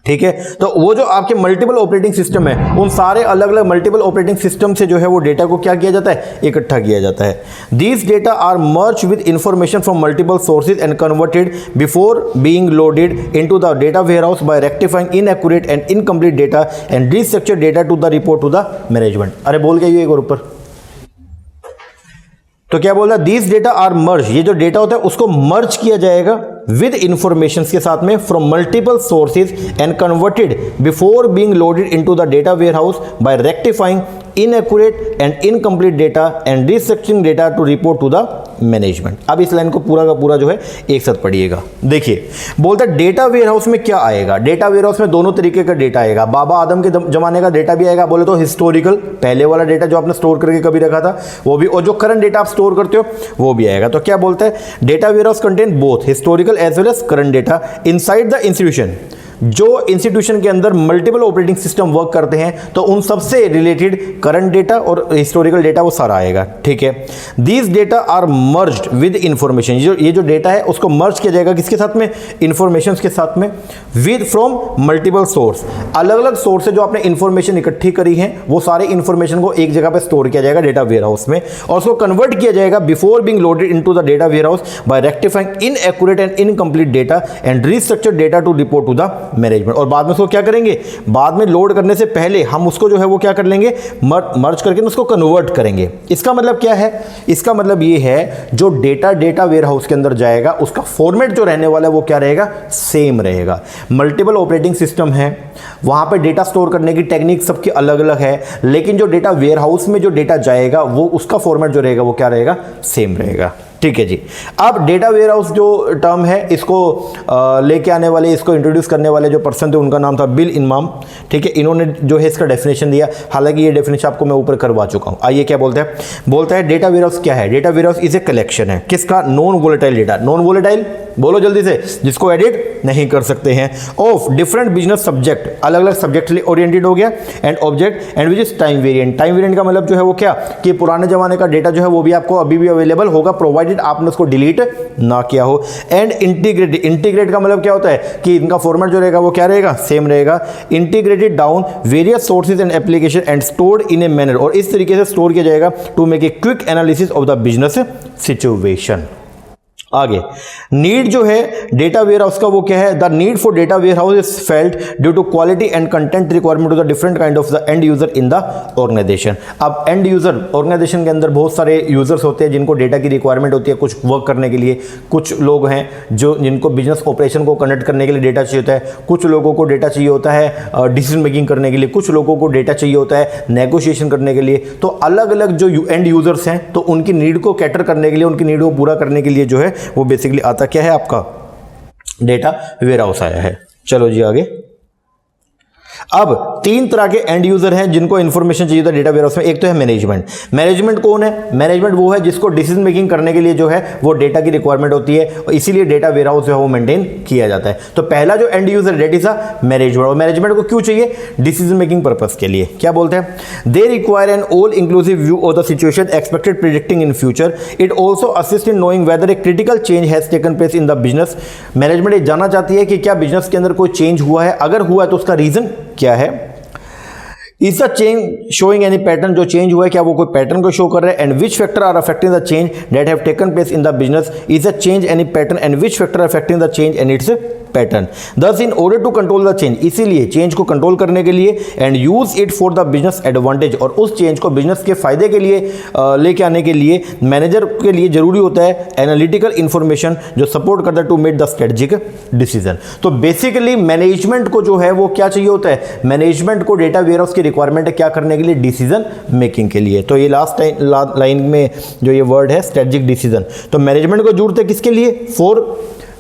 Speaker 1: ठीक है। तो वो जो आपके मल्टीपल ऑपरेटिंग सिस्टम है, उन सारे अलग अलग मल्टीपल ऑपरेटिंग सिस्टम से जो है वो डेटा को क्या किया जाता है, इकट्ठा किया जाता है। These data are merge with information from multiple sources and converted before being loaded into the data warehouse by rectifying inaccurate and incomplete data and restructure data to the report to the management. अरे बोल के एक और ऊपर, तो क्या बोल रहा है, दीज डेटा आर मर्ज, ये जो डेटा होता है उसको मर्ज किया जाएगा विद इंफॉर्मेशन के साथ में from multiple sources and converted before being loaded into the data warehouse by rectifying inaccurate and incomplete data and restructuring data to report to the management. अब इस लाइन को पूरा का पूरा जो है एक साथ पढ़िएगा। देखिए, बोलता है डेटा वेयरहाउस में क्या आएगा, डेटा वेयरहाउस में दोनों तरीके का डेटा आएगा। बाबा आदम के जमाने का डेटा भी आएगा, बोले तो हिस्टोरिकल, पहले वाला डेटा जो आपने स्टोर करके कभी रखा था वो भी, और जो करंट डेटा आप स्टोर करते हो वो भी आएगा। तो क्या बोलता है, data warehouse contain both historical as well as current data inside the institution. जो इंस्टीट्यूशन के अंदर मल्टीपल ऑपरेटिंग सिस्टम वर्क करते हैं तो उन सबसे रिलेटेड करंट डेटा और हिस्टोरिकल डेटा वो सारा आएगा, ठीक है। These data are merged with information, ये जो डेटा है उसको मर्ज किया जाएगा किसके साथ में, इंफॉर्मेशन के साथ में, विद फ्रॉम मल्टीपल सोर्स। अलग अलग सोर्स से जो आपने इंफॉर्मेशन इकट्ठी करी है वो सारे इंफॉर्मेशन को एक जगह पे स्टोर किया जाएगा डेटा वेयरहाउस में, और उसको कन्वर्ट किया जाएगा before being loaded into the data warehouse by rectifying inaccurate and incomplete data and restructured data to report to the management. और बाद में उसको क्या करेंगे, बाद में लोड करने से पहले हम उसको जो है वो क्या कर लेंगे, मर्ज करके उसको कन्वर्ट करेंगे। इसका मतलब क्या है, इसका मतलब ये है जो डेटा वेयरहाउस के अंदर जाएगा उसका फॉर्मेट जो रहने वाला है वो क्या रहेगा, सेम रहेगा। मल्टीपल ऑपरेटिंग सिस्टम है, वहां पे डेटा स्टोर करने की टेक्निक सबकी अलग अलग है, लेकिन जो डेटा वेयरहाउस में जो डेटा जाएगा वो उसका फॉर्मेट जो रहेगा वो क्या रहेगा, सेम रहेगा, ठीक है जी। अब डेटा वेयरहाउस जो टर्म है इसको लेके आने वाले, इसको इंट्रोड्यूस करने वाले जो पर्सन थे उनका नाम था बिल इनमाम, ठीक है। इन्होंने जो है इसका डेफिनेशन दिया, हालांकि ये डेफिनेशन आपको मैं ऊपर करवा चुका हूं। आइए क्या बोलता है, बोलता है डेटा वेयरहाउस क्या है, data warehouse is a collection है किसका, non volatile data. Non volatile बोलो जल्दी से, जिसको एडिट नहीं कर सकते हैं, ऑफ डिफरेंट बिजनेस सब्जेक्ट, अलग अलग सब्जेक्ट ओरिएंटेड हो गया, and object and which is time variant. Time variant का मतलब जो है वो क्या, कि पुराने जमाने का डेटा जो है वो भी आपको अभी भी अवेलेबल होगा, प्रोवाइडेड आपने उसको डिलीट ना किया हो। एंड इंटीग्रेटेड, इंटीग्रेट का मतलब क्या होता है कि इनका फॉर्मेट जो रहेगा वो क्या रहेगा, सेम रहेगा। Integrated down various sources and application and stored in a manner, और इस तरीके से स्टोर किया जाएगा to make a quick analysis of the business situation. आगे नीड जो है डेटा वेयरहाउस का वो क्या है, the need for data warehouse is felt due to quality and content requirement to the different kind of the end user in the organisation. अब end user, organisation के अंदर बहुत सारे यूजर्स होते हैं जिनको डेटा की रिक्वायरमेंट होती है कुछ वर्क करने के लिए। कुछ लोग हैं जो जिनको बिजनेस ऑपरेशन को कंडक्ट करने के लिए डेटा चाहिए होता है, कुछ लोगों को डेटा चाहिए होता है डिसीजन मेकिंग करने के लिए, कुछ लोगों को डेटा चाहिए होता है नेगोशिएशन करने के लिए। तो अलग अलग जो एंड यूजर्स हैं तो उनकी नीड को कैटर करने के लिए, उनकी नीड को पूरा करने के लिए जो है वो बेसिकली आता क्या है, आपका डेटा वेयरहाउस आया है। चलो जी आगे। अब तीन तरह के एंड यूजर हैं जिनको इंफॉर्मेशन चाहिए था डेटा वेयरहाउस में। एक तो है मैनेजमेंट। मैनेजमेंट कौन है, मैनेजमेंट वो है जिसको डिसीजन मेकिंग करने के लिए जो है वो डेटा की रिक्वायरमेंट होती है, और इसीलिए डेटा वेयरहाउस जो है वो मेंटेन किया जाता है। तो पहला जो end user that is management, और मैनेजमेंट को क्यों चाहिए, डिसीजन मेकिंग पर्पस के लिए। क्या बोलते हैं, they require an all inclusive view of the situation expected predicting in future. It also assist in knowing whether a critical change has taken place in the business. Management ये जानना चाहती है कि क्या बिजनेस के अंदर कोई चेंज हुआ है, अगर हुआ है तो उसका रीजन क्या है। Is the change showing any pattern, जो चेंज हुआ है क्या वो कोई पैटर्न को शो कर रहा है। And which factor are affecting the change that have taken place in the business. Is the change any pattern and which factor affecting the change and its pattern. Thus in order to control the change, इसीलिए change को control करने के लिए and use it for the business advantage, और उस change को business के फायदे के लिए लेके आने के लिए मैनेजर के लिए जरूरी होता है एनालिटिकल इंफॉर्मेशन जो सपोर्ट करता है to make the strategic decision. तो बेसिकली मैनेजमेंट को जो है वो क्या चाहिए होता है, मैनेजमेंट को डेटा वेयरहाउस की रिक्वायरमेंट है क्या करने के लिए, डिसीजन मेकिंग के लिए। तो ये लास्ट लाइन में जो ये वर्ड है स्ट्रेटेजिक डिसीजन, तो मैनेजमेंट को जरूरत है किसके लिए, for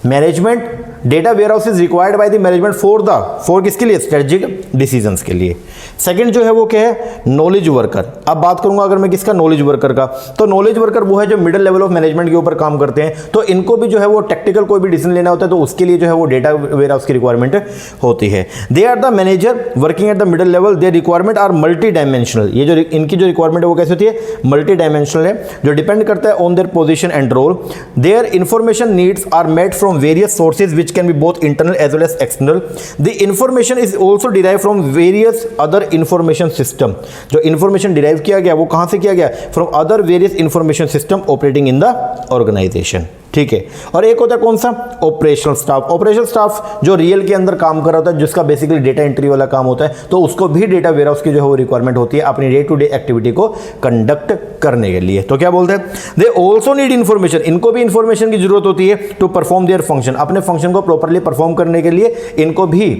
Speaker 1: management, data warehouse is required by the management for किसके लिए, स्ट्रेटेजिक डिसीजंस के लिए। सेकंड जो है वो क्या है, नॉलेज वर्कर। अब बात करूंगा अगर मैं किसका, नॉलेज वर्कर का, तो नॉलेज वर्कर वो है जो मिडिल लेवल ऑफ मैनेजमेंट के ऊपर काम करते हैं, तो इनको भी जो है वो टेक्निकल कोई भी डिसीजन लेना होता है तो उसके लिए जो है वो डेटा वेयरहाउस की रिक्वायरमेंट होती है। They are the manager working at the middle level, their requirement are multi dimensional. ये जो इनकी जो रिक्वायरमेंट है वो कैसे होती है, मल्टी डायमेंशनल है, जो डिपेंड करता है on their position and role. Their information needs are met from various sources which can be both internal as well as external. The information is also derive from various other information system. जो information derive किया गया वो कहां से किया गया, from other various information system operating in the organization. ठीक है, और एक होता है कौन सा, ऑपरेशनल स्टाफ। ऑपरेशनल स्टाफ जो रियल के अंदर काम कर रहा होता है, जिसका बेसिकली डेटा एंट्री वाला काम होता है, तो उसको भी डेटा वेयरहाउस की जो है वो रिक्वायरमेंट होती है अपनी डे टू डे एक्टिविटी को कंडक्ट करने के लिए। तो क्या बोलते हैं, दे ऑल्सो नीड इंफॉर्मेशन, इनको भी इंफॉर्मेशन की जरूरत होती है टू परफॉर्म देयर फंक्शन, अपने फंक्शन को प्रॉपरली परफॉर्म करने के लिए इनको भी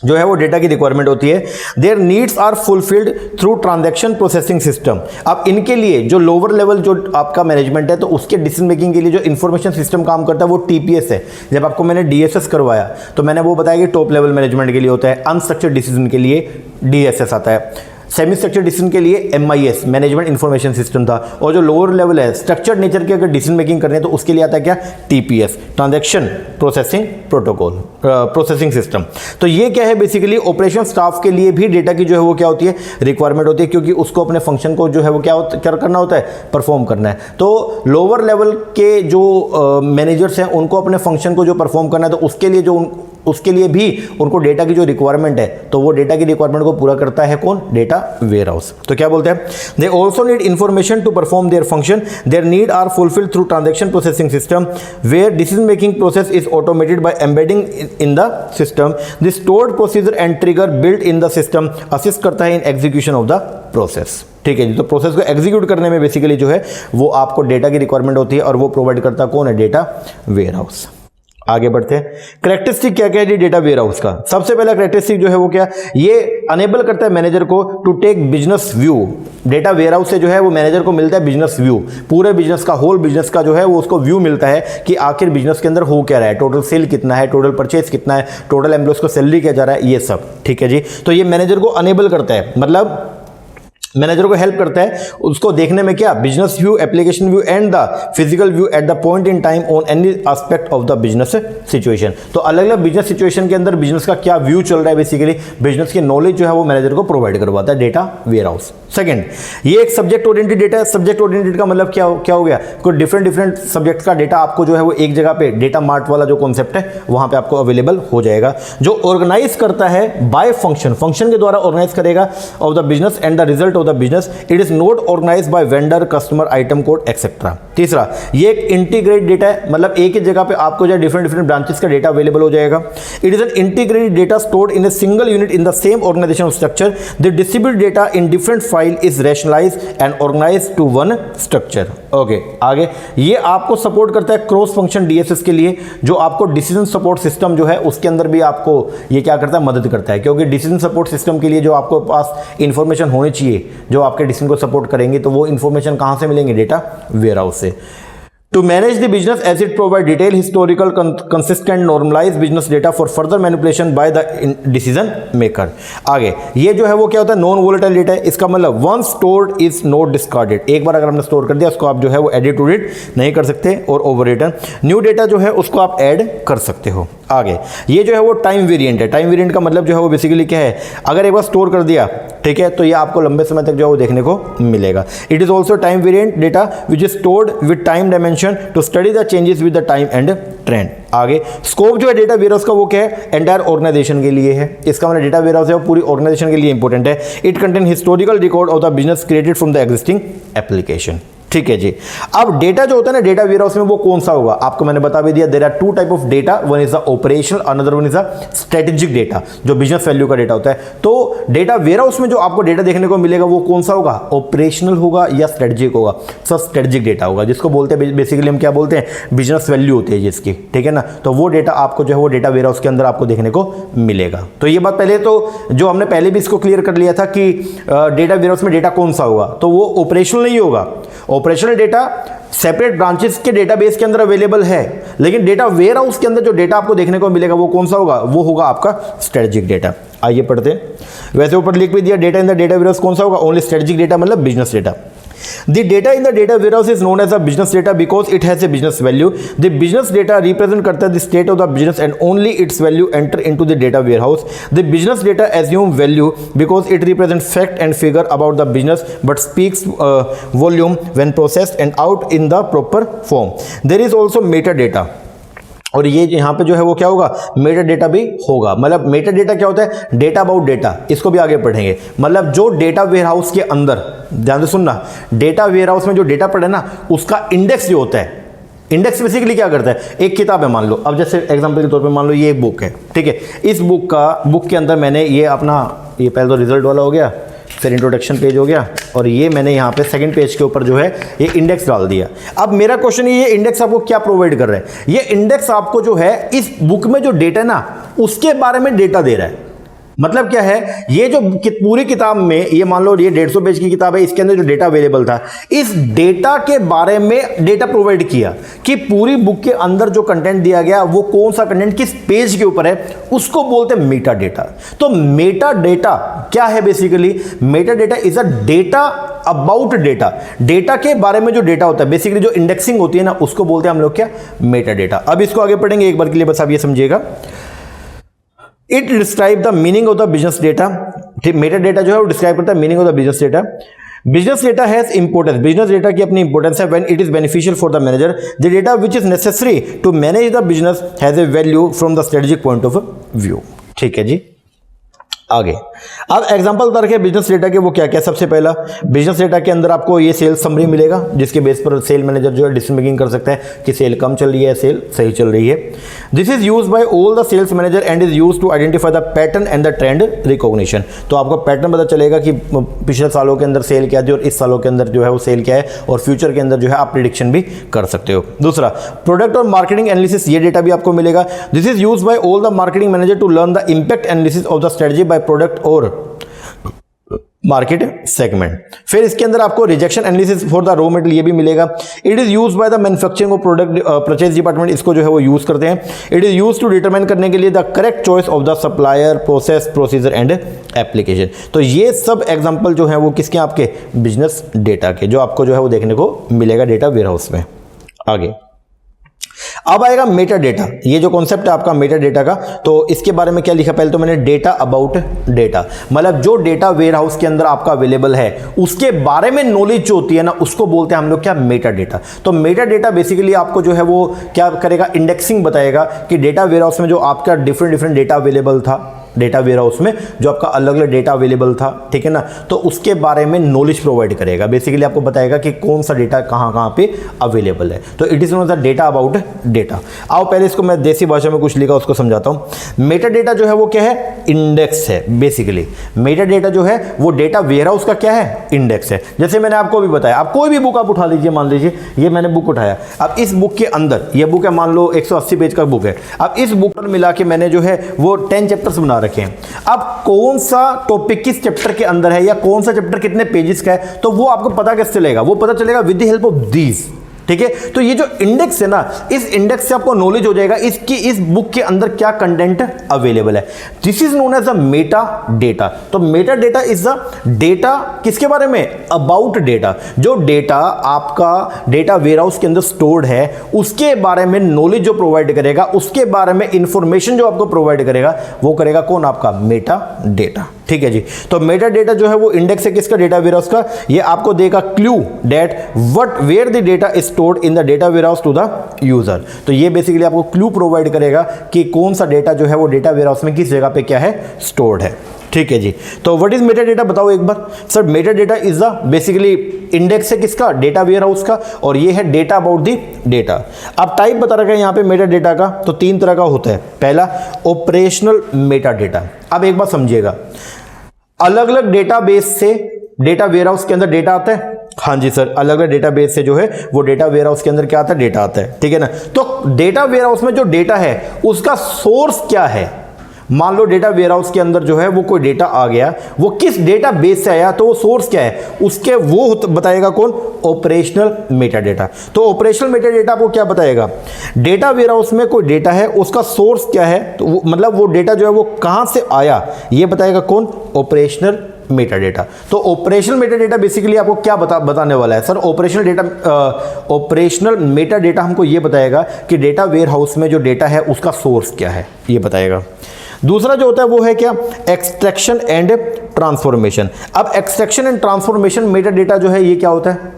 Speaker 1: जो है वो डेटा की रिक्वायरमेंट होती है। Their needs are fulfilled through transaction processing system. अब इनके लिए जो लोअर लेवल जो आपका मैनेजमेंट है, तो उसके डिसीजन मेकिंग के लिए जो इन्फॉर्मेशन सिस्टम काम करता है वो टीपीएस है। जब आपको मैंने डीएसएस करवाया तो मैंने वो बताया कि टॉप लेवल मैनेजमेंट के लिए होता है, अनस्ट्रक्चर्ड डिसीजन के लिए डीएसएस आता है, सेमी स्ट्रक्चर्ड डिसीजन के लिए एमआईएस मैनेजमेंट इंफॉर्मेशन सिस्टम था, और जो लोअर लेवल है स्ट्रक्चर्ड नेचर की अगर डिसीजन मेकिंग करनी है तो उसके लिए आता है क्या, TPS, transaction processing protocol processing system. तो ये क्या है, बेसिकली ऑपरेशन स्टाफ के लिए भी डेटा की जो है वो क्या होती है, रिक्वायरमेंट होती है, क्योंकि उसको अपने फंक्शन को जो है वो क्या करना होता है, परफॉर्म करना है। तो लोअर लेवल के जो मैनेजर्स हैं उनको अपने फंक्शन को जो परफॉर्म करना है, तो उसके लिए भी उनको डेटा की जो रिक्वायरमेंट है, तो वो डेटा की रिक्वायरमेंट को पूरा करता है कौन, डेटा वेयरहाउस। तो क्या बोलते हैं, they also need information to perform their function, their need are fulfilled through transaction processing system where decision making process is automated by embedding in the system. This stored procedure and trigger built in the system assist करता है in execution of the process. ठीक है जी, तो process को execute करने में basically जो है वो आपको डेटा की रिक्वायरमेंट होती है, और वो प्रोवाइड करता कौन है, डेटा वेयरहाउस। आगे बढ़ते हैं, कैरेक्टरिस्टिक क्या क्या है डेटा वेयरहाउस का। सबसे पहला कैरेक्टरिस्टिक जो है वो क्या, ये अनेबल करता है मैनेजर को to take business view. Data warehouse से जो है वो मैनेजर को मिलता है बिजनेस व्यू, पूरे बिजनेस का, होल बिजनेस का जो है वो उसको व्यू मिलता है कि आखिर बिजनेस के अंदर हो क्या रहा है, टोटल सेल कितना है, टोटल परचेज कितना है, टोटल एम्प्लॉयज को सैलरी क्या जा रहा है, ये सब। ठीक है जी, तो ये मैनेजर को अनेबल करता है, मतलब मैनेजर को हेल्प करता है उसको देखने में क्या, business view, application view and the physical view at the point in time on any aspect of the business situation. तो अलग अलग बिजनेस सिचुएशन के अंदर बिजनेस का क्या व्यू चल रहा है, बेसिकली बिजनेस की नॉलेज जो है वो मैनेजर को प्रोवाइड करवाता है डेटा वेयरहाउस। सेकंड, ये एक सब्जेक्ट ओरिएंटेड डेटा है। सब्जेक्ट ओरिएंटेड का मतलब क्या हो गया, कोई डिफरेंट सब्जेक्ट का डेटा आपको जो है वो एक जगह पे डेटा मार्ट वाला जो कॉन्सेप्ट है वहां पे आपको अवेलेबल हो जाएगा। जो ऑर्गेनाइज करता है बाय फंक्शन के द्वारा ऑर्गेनाइज करेगा of the business and the result of the business, it is not organized by vendor, customer, item code etcetera. तीसरा, ये एक इंटीग्रेटेड डेटा है, मतलब एक ही जगह पे आपको जो डिफरेंट ब्रांचेस का डेटा अवेलेबल हो जाएगा। It is an integrated data stored in a single unit in the same organization structure. The distribute data in different file is rationalized and organized to one structure. Okay, आगे ये आपको support करता है cross function DSS के लिए, जो आपको decision support system जो है उसके अंदर भी आपको ये क्या करता है, मदद करता है, क्योंकि डिसीजन सपोर्ट सिस्टम के लिए जो आपको पास इंफॉर्मेशन होनी चाहिए जो आपके डिसीजन को सपोर्ट करेंगे, तो वो इंफॉर्मेशन कहां से मिलेंगे, डेटा वेयरहाउस से। To manage the business as it provide detailed, historical, consistent, normalized business data for further manipulation by the decision maker। आगे ये जो है वो क्या होता है, नॉन वोलेटाइल डेटा है। इसका मतलब once stored is not discarded। एक बार अगर हमने स्टोर कर दिया उसको आप जो है वो एडिट टू रीड नहीं कर सकते, और ओवर रिटर्न न्यू डेटा जो है उसको आप ऐड कर सकते हो। आगे ये जो है वो टाइम वेरिएंट है। टाइम वेरिएंट का मतलब जो है वो बेसिकली क्या है, अगर एक बार स्टोर कर दिया, ठीक है, तो ये आपको लंबे समय तक जो है वो देखने को मिलेगा। It is also time variant data which is stored with time dimension to study the changes with the time and trend. आगे स्कोप जो है डेटा वेयरहाउस का वो क्या है, एंटायर ऑर्गेनाइजेशन के लिए है। इसका मतलब डेटा वेयरहाउस है वो पूरी ऑर्गेनाइजेशन के लिए इंपॉर्टेंट है। It contain historical record of the business created from the existing application. ठीक है जी। अब डेटा जो होता है ना डेटा वेयरहाउस में, वो कौन सा होगा आपको मैंने बता भी दिया। There are two type of data, one is the operational, another one is the strategic data, जो बिजनेस वैल्यू का डेटा होता है। तो डेटा वेयरहाउस में जो आपको डेटा देखने को मिलेगा वो कौन सा होगा, ऑपरेशनल होगा या स्ट्रेटेजिक होगा। सो स्ट्रेटेजिक डेटा होगा, जिसको बोलते हैं बेसिकली हम क्या बोलते हैं, बिजनेस वैल्यू होती है जिसकी, ठीक है ना। तो वो डेटा आपको जो है वो डेटा वेयरहाउस के अंदर आपको देखने को मिलेगा। तो ये बात पहले तो जो हमने पहले भी इसको क्लियर कर लिया था कि डेटा वेयरहाउस में डेटा कौन सा होगा, तो वो ऑपरेशनल नहीं होगा। ऑपरेशनल डेटा सेपरेट ब्रांचेस के डेटाबेस के अंदर अवेलेबल है, लेकिन डेटा वेयरहाउस के अंदर जो डेटा आपको देखने को मिलेगा वो कौन सा होगा, वो होगा आपका स्ट्रेटेजिक डेटा। आइए पढ़ते हैं। वैसे ऊपर लिख भी दिया data in the data warehouse कौन सा होगा, ओनली स्ट्रेटेजिक डेटा, मतलब business data. The data in the data warehouse is known as a business data because it has a business value. The business data represent करता है the state of the business and only its value enter into the data warehouse. The business data assume value because it represents fact and figure about the business but speaks volume when processed and out in the proper form. There is also metadata. और ये यहाँ पे जो है वो क्या होगा, Meta data भी होगा। मतलब मेटा डेटा क्या होता है, डेटा अबाउट डेटा, इसको भी आगे पढ़ेंगे। मतलब जो डेटा वेयरहाउस के अंदर, ध्यान से सुनना, डेटा वेयरहाउस में जो डेटा पड़े ना उसका इंडेक्स जो होता है, इंडेक्स बेसिकली क्या करता है, एक किताब है मान लो, अब जैसे एग्जांपल के तौर पे मान लो ये एक बुक है, ठीक है। इस बुक के अंदर मैंने ये अपना, ये पहले तो रिजल्ट वाला हो गया, फिर इंट्रोडक्शन पेज हो गया, और ये मैंने यहाँ पे सेकंड पेज के ऊपर जो है ये इंडेक्स डाल दिया। अब मेरा क्वेश्चन ये इंडेक्स आपको क्या प्रोवाइड कर रहा है, ये इंडेक्स आपको जो है इस बुक में जो डेटा है ना उसके बारे में डेटा दे रहा है। मतलब क्या है, ये जो पूरी किताब में, ये मान लो ये 150 पेज की किताब है, इसके अंदर जो डेटा अवेलेबल था, इस डेटा के बारे में डेटा प्रोवाइड किया कि पूरी बुक के अंदर जो कंटेंट दिया गया वो कौन सा कंटेंट किस पेज के ऊपर है, उसको बोलते हैं मेटा डेटा। तो मेटा डेटा क्या है, basically Meta data is a data about data, data के बारे में जो डेटा होता है, बेसिकली जो इंडेक्सिंग होती है ना उसको बोलते हैं हम लोग क्या, मेटा डेटा। अब इसको आगे पढ़ेंगे, एक बार के लिए बस आप ये समझिएगा। It describe the meaning of the business data. Meta data जो है वो डिस्क्राइब करता है meaning of the business data. Business data has importance, business data की अपनी इंपोर्टेंस है when it is beneficial for the manager. The data which is necessary to manage the business has a value from the strategic point of view. ठीक है जी, आगे अब example बता रखे business data के, वो क्या क्या। सबसे पहला बिजनेस डेटा के अंदर आपको ये सेल्स समरी मिलेगा, जिसके बेस पर सेल मैनेजर जो है डिसीजन मेकिंग कर सकता है कि सेल कम चल रही है, सेल सही चल रही है। This is used by all the sales manager and is used to identify the pattern and the trend recognition. तो आपको पैटर्न पता चलेगा कि पिछले सालों के अंदर सेल क्या थी और इस सालों के अंदर जो है वो सेल क्या है, और फ्यूचर के अंदर जो है आप प्रिडिक्शन भी कर सकते हो। दूसरा प्रोडक्ट और मार्केटिंग एनालिसिस, ये डेटा भी आपको मिलेगा। This is used by all the marketing manager to learn the impact analysis of the strategy by product और मार्केट सेगमेंट। फिर इसके अंदर आपको rejection analysis for the raw material, ये भी मिलेगा। It is used by the manufacturing of product purchase department, इसको जो है वो यूज करते हैं। It is used to determine करने के लिए the correct choice of the supplier, process, procedure and application. तो ये सब एग्जांपल जो है वो किसके, आपके बिजनेस डेटा के, जो आपको जो है वो देखने को मिलेगा डेटा वेयरहाउस में। आगे अब आएगा मेटा डेटा, ये जो कॉन्सेप्ट है आपका मेटा डेटा का, तो इसके बारे में क्या लिखा, पहले तो मैंने डेटा अबाउट डेटा, मतलब जो डेटा वेयरहाउस के अंदर आपका अवेलेबल है उसके बारे में नॉलेज जो होती है ना उसको बोलते हैं हम लोग क्या, मेटा डेटा। तो मेटा डेटा बेसिकली आपको जो है वो क्या करेगा, इंडेक्सिंग बताएगा कि डेटा वेयरहाउस में जो आपका डिफरेंट डेटा अवेलेबल था, डेटा वेयरहाउस में जो आपका अलग अलग डेटा अवेलेबल था, ठीक है ना, तो उसके बारे में नॉलेज प्रोवाइड करेगा। बेसिकली आपको बताएगा कि कौन सा डेटा कहाँ पे अवेलेबल है। तो it is known as data about data. आओ पहले इसको मैं देसी भाषा में कुछ लिखा उसको समझाता हूं। मेटा डेटा जो है वो क्या है, इंडेक्स है। बेसिकली मेटा डेटा जो है वो डेटा वेयरहाउस का क्या है, इंडेक्स है। जैसे मैंने आपको भी बताया, आप कोई भी बुक आप उठा लीजिए, मान लीजिए ये मैंने बुक उठाया, अब इस बुक के अंदर, ये बुक है मान लो 180 पेज का बुक है, अब इस बुक पर मिला के मैंने जो है वो 10 चैप्टर्स बना रखे हैं। अब कौन सा टॉपिक किस चैप्टर के अंदर है या कौन सा चैप्टर कितने पेजेस का है, तो वो आपको पता कैसे चलेगा, वो पता चलेगा with the help of these. ठीक है, तो ये जो इंडेक्स है ना, इस इंडेक्स से आपको नॉलेज हो जाएगा इसकी इस बुक के अंदर क्या कंटेंट अवेलेबल है। This is known as a meta data. तो meta data is the data किसके बारे में, अबाउट डेटा। जो डेटा आपका डेटा वेयरहाउस के अंदर स्टोर्ड है उसके बारे में नॉलेज जो प्रोवाइड करेगा, उसके बारे में इंफॉर्मेशन जो आपको प्रोवाइड करेगा, वो करेगा कौन, आपका मेटा डेटा। ठीक है जी, तो मेटा डेटा जो है वो इंडेक्स है किसका, डेटा वेयरहाउस का। ये आपको देगा clue that what where the data is stored in the data warehouse to the user. तो ये बेसिकली आपको क्लू प्रोवाइड करेगा कि कौन सा डेटा जो है वो डेटा वेयरहाउस में किस जगह पे क्या है, स्टोर्ड है। ठीक है जी। तो व्हाट इज मेटा डेटा बताओ एक बार। Sir meta data is the basically index है किसका, डेटा वेयर हाउस का, और ये है डेटा अबाउट दी डेटा। अब टाइप बता रखा है यहाँ पे मेटा डेटा का, तो 3 तरह का होता है। पहला ऑपरेशनल मेटा डेटा। अब एक बात समझिएगा, अलग अलग डेटाबेस से डेटा वेयर हाउस के अंदर डेटा आता है। हाँ जी सर, अलग अलग डेटाबेस से जो है वो डेटा वेयर हाउस के अंदर क्या आता है, डेटा आता है, ठीक है ना। तो डेटा वेयर हाउस में जो डेटा है उसका सोर्स क्या है। मान लो डेटा वेयरहाउस के अंदर जो है वो कोई डेटा आ गया, वो किस डेटा बेस से आया, तो वो सोर्स क्या है उसके, वो बताएगा कौन, ऑपरेशनल मेटा डेटा। तो ऑपरेशनल मेटा डेटा आपको क्या बताएगा, डेटा वेयरहाउस में कोई डेटा है उसका सोर्स क्या है, तो मतलब वो डेटा जो है वो कहां से आया, ये बताएगा कौन, ऑपरेशनल मेटा डेटा। तो ऑपरेशनल मेटा डेटा बेसिकली आपको क्या बताने वाला है सर, ऑपरेशनल मेटा डेटा हमको ये बताएगा कि डेटा वेयरहाउस में जो डेटा है उसका सोर्स क्या है, ये बताएगा। दूसरा जो होता है वो है क्या, एक्सट्रैक्शन एंड ट्रांसफॉर्मेशन। अब extraction and transformation Meta data जो है ये क्या होता है।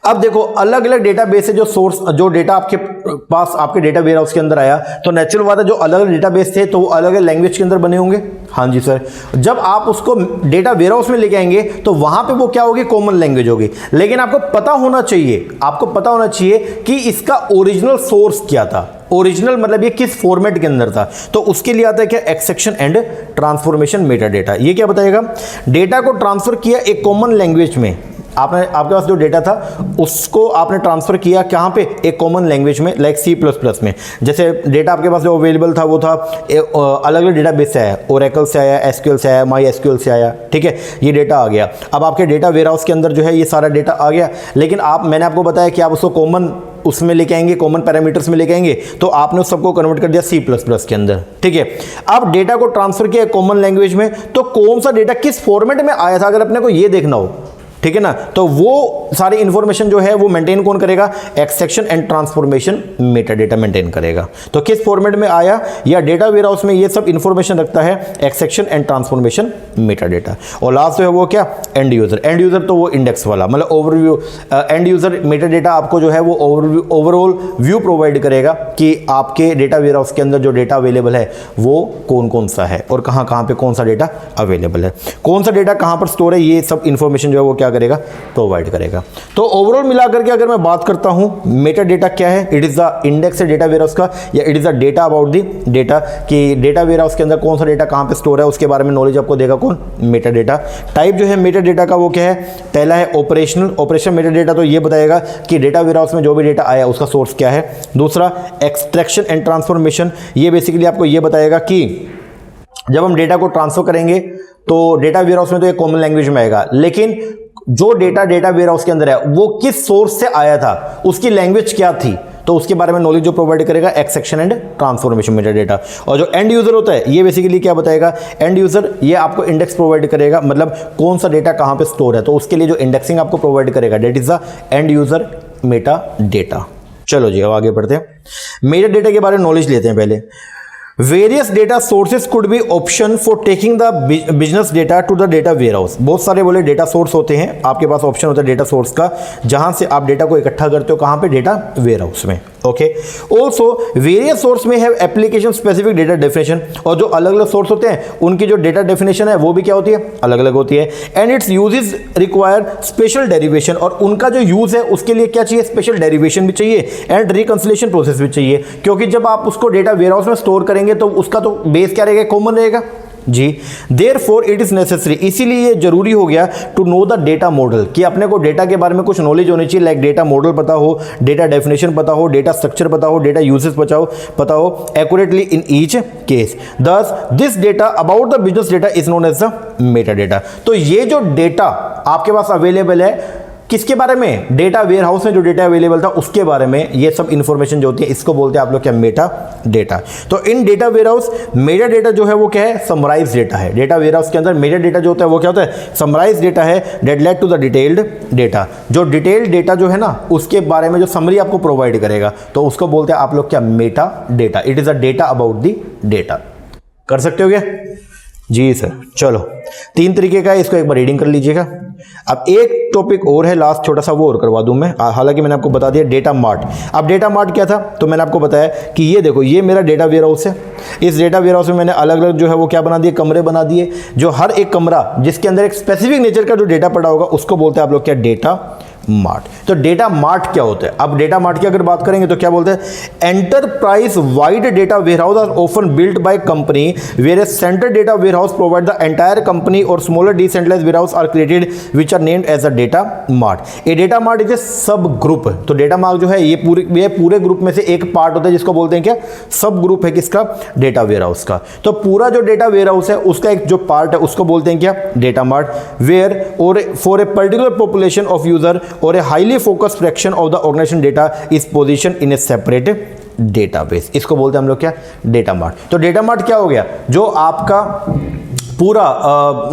Speaker 1: अब देखो अलग अलग डेटाबेस से जो सोर्स, जो डेटा आपके पास आपके डेटा वेयरहाउस के अंदर आया, तो नेचुरल बात है जो अलग अलग डेटाबेस थे तो वो अलग अलग लैंग्वेज के अंदर बने होंगे। हाँ जी सर, जब आप उसको डेटा वेयरहाउस में लेके आएंगे तो वहां पे वो क्या होगी, कॉमन लैंग्वेज होगी। लेकिन आपको पता होना चाहिए कि इसका ओरिजिनल सोर्स क्या था, ओरिजिनल मतलब ये किस फॉर्मेट के अंदर था। तो उसके लिए आता है क्या, extraction and transformation Meta data. ये क्या बताएगा, डेटा को ट्रांसफर किया एक कॉमन लैंग्वेज में, आपके पास जो डेटा था उसको आपने ट्रांसफर किया कहां पे, एक कॉमन लैंग्वेज में, लाइक C++ में। जैसे डेटा आपके पास जो अवेलेबल था वो था अलग अलग डेटाबेस से आया, ओरेकल से आया, SQL से आया, MySQL से आया, ठीक है, ये डेटा आ गया। अब आपके डेटा वेयरहाउस के अंदर जो है ये सारा डेटा आ गया, लेकिन मैंने आपको बताया कि आप उसको कॉमन उसमें लेके आएंगे, कॉमन पैरामीटर्स में लेके आएंगे, तो आपने उस सबको कन्वर्ट कर दिया C++ के अंदर, ठीक है। अब डेटा को ट्रांसफर किया कॉमन लैंग्वेज में, तो कौन सा डेटा किस फॉर्मेट में आया था अगर अपने को ये देखना हो, ठीक है ना, तो वो सारी इंफॉर्मेशन जो है वो मेंटेन कौन करेगा, extraction and transformation Meta data maintain करेगा। तो किस फॉर्मेट में आया या डेटा वेयरहाउस में ये सब इंफॉर्मेशन रखता है, extraction and transformation Meta data. और लास्ट जो है वो क्या, एंड यूजर। एंड यूजर तो वो इंडेक्स वाला, मतलब overview. And user Meta data आपको जो है वो ओवरऑल व्यू प्रोवाइड करेगा कि आपके डेटा वेयरहाउस के अंदर जो डेटा अवेलेबल है वो कौन कौन सा है और कहाँ कहाँ पे कौन सा डेटा अवेलेबल है, कौन सा डेटा कहाँ पर स्टोर है, ये सब इंफॉर्मेशन जो है वो क्या करेगा, प्रोवाइड करेगा। तो ओवरऑल मिलाकर के अगर मैं बात करता हूं मेटा डेटा क्या है, इट इज द इंडेक्स है डेटा वेयरहाउस का, या it is the data about the data, कि डेटा वेयरहाउस के अंदर कौन सा डेटा कहां पे स्टोर है उसके बारे में नॉलेज आपको देगा कौन, मेटा डेटा। टाइप जो है मेटा डेटा का वो क्या है, पहला है ऑपरेशनल मेटा डेटा, तो ये बताएगा कि डेटा वेयरहाउस में जो भी डेटा आया उसका सोर्स क्या है। दूसरा एक्सट्रैक्शन एंड ट्रांसफॉर्मेशन, ये बेसिकली आपको ये बताएगा कि जब हम डेटा को ट्रांसफर करेंगे तो डेटा वेयरहाउस में तो एक कॉमन लैंग्वेज में आएगा, लेकिन जो डेटा वेयरहाउस के अंदर है वो किस सोर्स से आया था, उसकी लैंग्वेज क्या थी, तो उसके बारे में नॉलेज जो प्रोवाइड करेगा extraction and transformation Meta data. और जो एंड यूजर होता है ये बेसिकली क्या बताएगा, एंड यूजर ये आपको इंडेक्स प्रोवाइड करेगा, मतलब कौन सा डेटा कहां पे स्टोर है, तो उसके लिए जो इंडेक्सिंग आपको प्रोवाइड करेगा, that is the end user Meta data. चलो जी अब आगे बढ़ते हैं, मेटा डेटा के बारे में नॉलेज लेते हैं पहले। Various data sources could be option for taking the business data to the data warehouse. बहुत सारे बोले डेटा सोर्स होते हैं, आपके पास ऑप्शन होता है डेटा सोर्स का, जहां से आप डेटा को इकट्ठा करते हो, कहां पे, डेटा वेयरहाउस में। ओके, ऑल्सो वेरियस सोर्स में have application specific data definition, और जो अलग अलग सोर्स होते हैं उनकी जो डेटा डेफिनेशन है वो भी क्या होती है, अलग अलग होती है। And it's uses require special derivation, और उनका जो यूज है उसके लिए क्या चाहिए, स्पेशल डेरिवेशन भी चाहिए एंड रिकंसिलिएशन प्रोसेस भी चाहिए, क्योंकि जब आप उसको डेटा वेयरहाउस में स्टोर करेंगे तो उसका तो बेस क्या रहेगा, कॉमन रहेगा जी। देयरफॉर इट इज नेसेसरी, इसीलिए ये जरूरी हो गया to know the data model, कि अपने को डेटा के बारे में कुछ नॉलेज होनी चाहिए, लाइक डेटा मॉडल पता हो, डेटा डेफिनेशन पता हो, डेटा स्ट्रक्चर पता हो, डेटा यूजेस पता हो accurately in each case. Thus this data about the business data is known as the meta data. तो ये जो डेटा आपके पास अवेलेबल है किसके बारे में, डेटा वेयरहाउस में जो डेटा अवेलेबल था उसके बारे में, ये सब इंफॉर्मेशन जो होती है इसको बोलते हैं आप लोग क्या, मेटा डेटा। तो इन डेटा वेयरहाउस मेटा डेटा जो है वो क्या है, समराइज डेटा है। डेटा वेयरहाउस के अंदर मेटा डेटा जो होता है वो क्या होता है, समराइज डेटा है, that lead to the detailed data. जो डिटेल्ड डेटा जो है ना उसके बारे में जो समरी आपको प्रोवाइड करेगा, तो उसको बोलते हैं आप लोग क्या, Meta data. It is a data about the data. कर सकते हो क्या जी सर। चलो 3 तरीके का है, इसको एक बार रीडिंग कर लीजिएगा। अब एक टॉपिक और है लास्ट छोटा सा, वो और करवा दूं मैं, हालांकि मैंने आपको बता दिया डेटा मार्ट। अब डेटा मार्ट क्या था, तो मैंने आपको बताया कि ये देखो ये मेरा डेटा वेयर हाउस है। इस डेटा वेयर हाउस में मैंने अलग अलग जो है वो क्या बना दिए, कमरे बना दिए, जो हर एक कमरा जिसके अंदर एक स्पेसिफिक नेचर का जो डेटा पड़ा होगा उसको बोलते हैं आप लोग क्या, डेटा मार्ट। तो डेटा मार्ट क्या होता है, अब डेटा मार्ट की अगर बात करेंगे तो क्या बोलते हैं, enterprise wide data warehouse are often built by company where a centre data warehouse provide the entire company और smaller decentralized warehouse are created which are named as a data mart. A data mart is a sub group. तो data mart जो है ये पूरे group में से एक part होता है जिसको बोलते हैं क्या, सब ग्रुप है किसका, डेटा वेयरहाउस का। तो पूरा जो डेटा वेयरहाउस है उसका एक जो पार्ट है उसको बोलते हैं क्या, data mart. Where or for a particular population of user or a highly focused fraction of the organization data is position in a separate database, इसको बोलते हैं हम लोग क्या, डेटा मार्ट। तो डेटा मार्ट क्या हो गया, जो आपका पूरा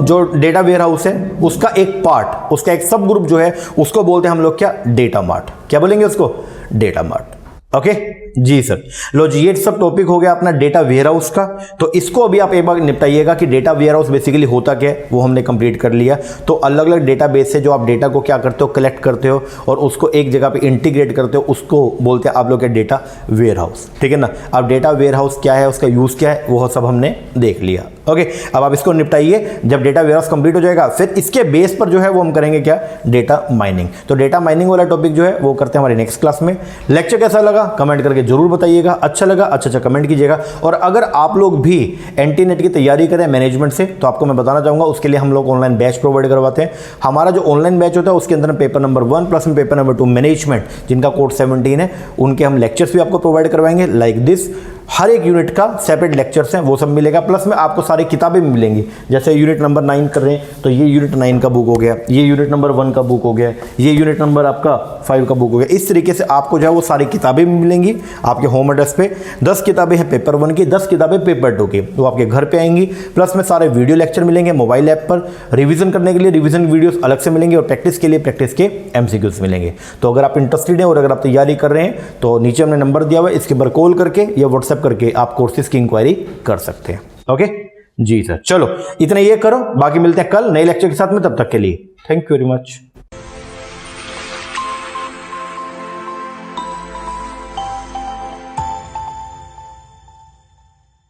Speaker 1: जो डेटा वेयरहाउस है उसका एक पार्ट, उसका एक सब ग्रुप जो है उसको बोलते हैं हम लोग क्या, डेटा मार्ट। क्या बोलेंगे उसको, डेटा मार्ट। ओके जी सर। लो जी, ये सब टॉपिक हो गया अपना डेटा वेयरहाउस का। तो इसको अभी आप एक बार निपटाइएगा कि डेटा वेयरहाउस बेसिकली होता क्या है, वो हमने कंप्लीट कर लिया। तो अलग अलग डेटाबेस से जो आप डेटा को क्या करते हो, कलेक्ट करते हो और उसको एक जगह पे इंटीग्रेट करते हो, उसको बोलते हैं आप लोग क्या, डेटा वेयरहाउस। ठीक है ना। अब डेटा वेयरहाउस क्या है, उसका यूज क्या है, वो सब हमने देख लिया। ओके, अब आप इसको निपटाइए। जब डेटा वेयरहाउस कंप्लीट हो जाएगा फिर इसके बेस पर जो है वो हम करेंगे क्या, डेटा माइनिंग। तो डेटा माइनिंग वाला टॉपिक जो है वो करते हैं हमारे नेक्स्ट क्लास में। लेक्चर कैसा लगा कमेंट करके जरूर बताइएगा। अच्छा लगा अच्छा कमेंट कीजिएगा। और अगर आप लोग भी एनटी नेट की तैयारी करें मैनेजमेंट से, तो आपको मैं बताना चाहूंगा उसके लिए हम लोग ऑनलाइन बैच प्रोवाइड करवाते हैं। हमारा जो ऑनलाइन बैच होता है उसके अंदर पेपर नंबर 1 प्लस में पेपर नंबर 2 मैनेजमेंट, जिनका कोड 17 है, उनके हम लेक्चर्स भी आपको प्रोवाइड करवाएंगे लाइक दिस। हर एक यूनिट का सेपरेट लेक्चर्स हैं, वो सब मिलेगा। प्लस में आपको सारी किताबें भी मिलेंगी। जैसे यूनिट नंबर 9 कर रहे हैं तो ये यूनिट 9 का बुक हो गया, ये यूनिट नंबर 1 का बुक हो गया, ये यूनिट नंबर आपका 5 का बुक हो गया। इस तरीके से आपको जो है वो सारी किताबें भी मिलेंगी आपके होम एड्रेस पे। 10 किताबें हैं पेपर 1 की, 10 किताबें पेपर 2 की, वो आपके घर पे आएंगी। प्लस में सारे वीडियो लेक्चर मिलेंगे मोबाइल ऐप पर। रिवीजन करने के लिए रिवीजन वीडियोस अलग से मिलेंगे और प्रैक्टिस के लिए प्रैक्टिस के एमसीक्यूज मिलेंगे। तो अगर आप इंटरेस्टेड हैं और अगर आप तैयारी कर रहे हैं तो नीचे हमने नंबर दिया हुआ है, इसके ऊपर कॉल करके या व्हाट्सएप करके आप कोर्सेज की इंक्वायरी कर सकते हैं। ओके जी सर, चलो इतना ये करो, बाकी मिलते हैं कल नए लेक्चर के साथ में। तब तक के लिए थैंक यू वेरी मच।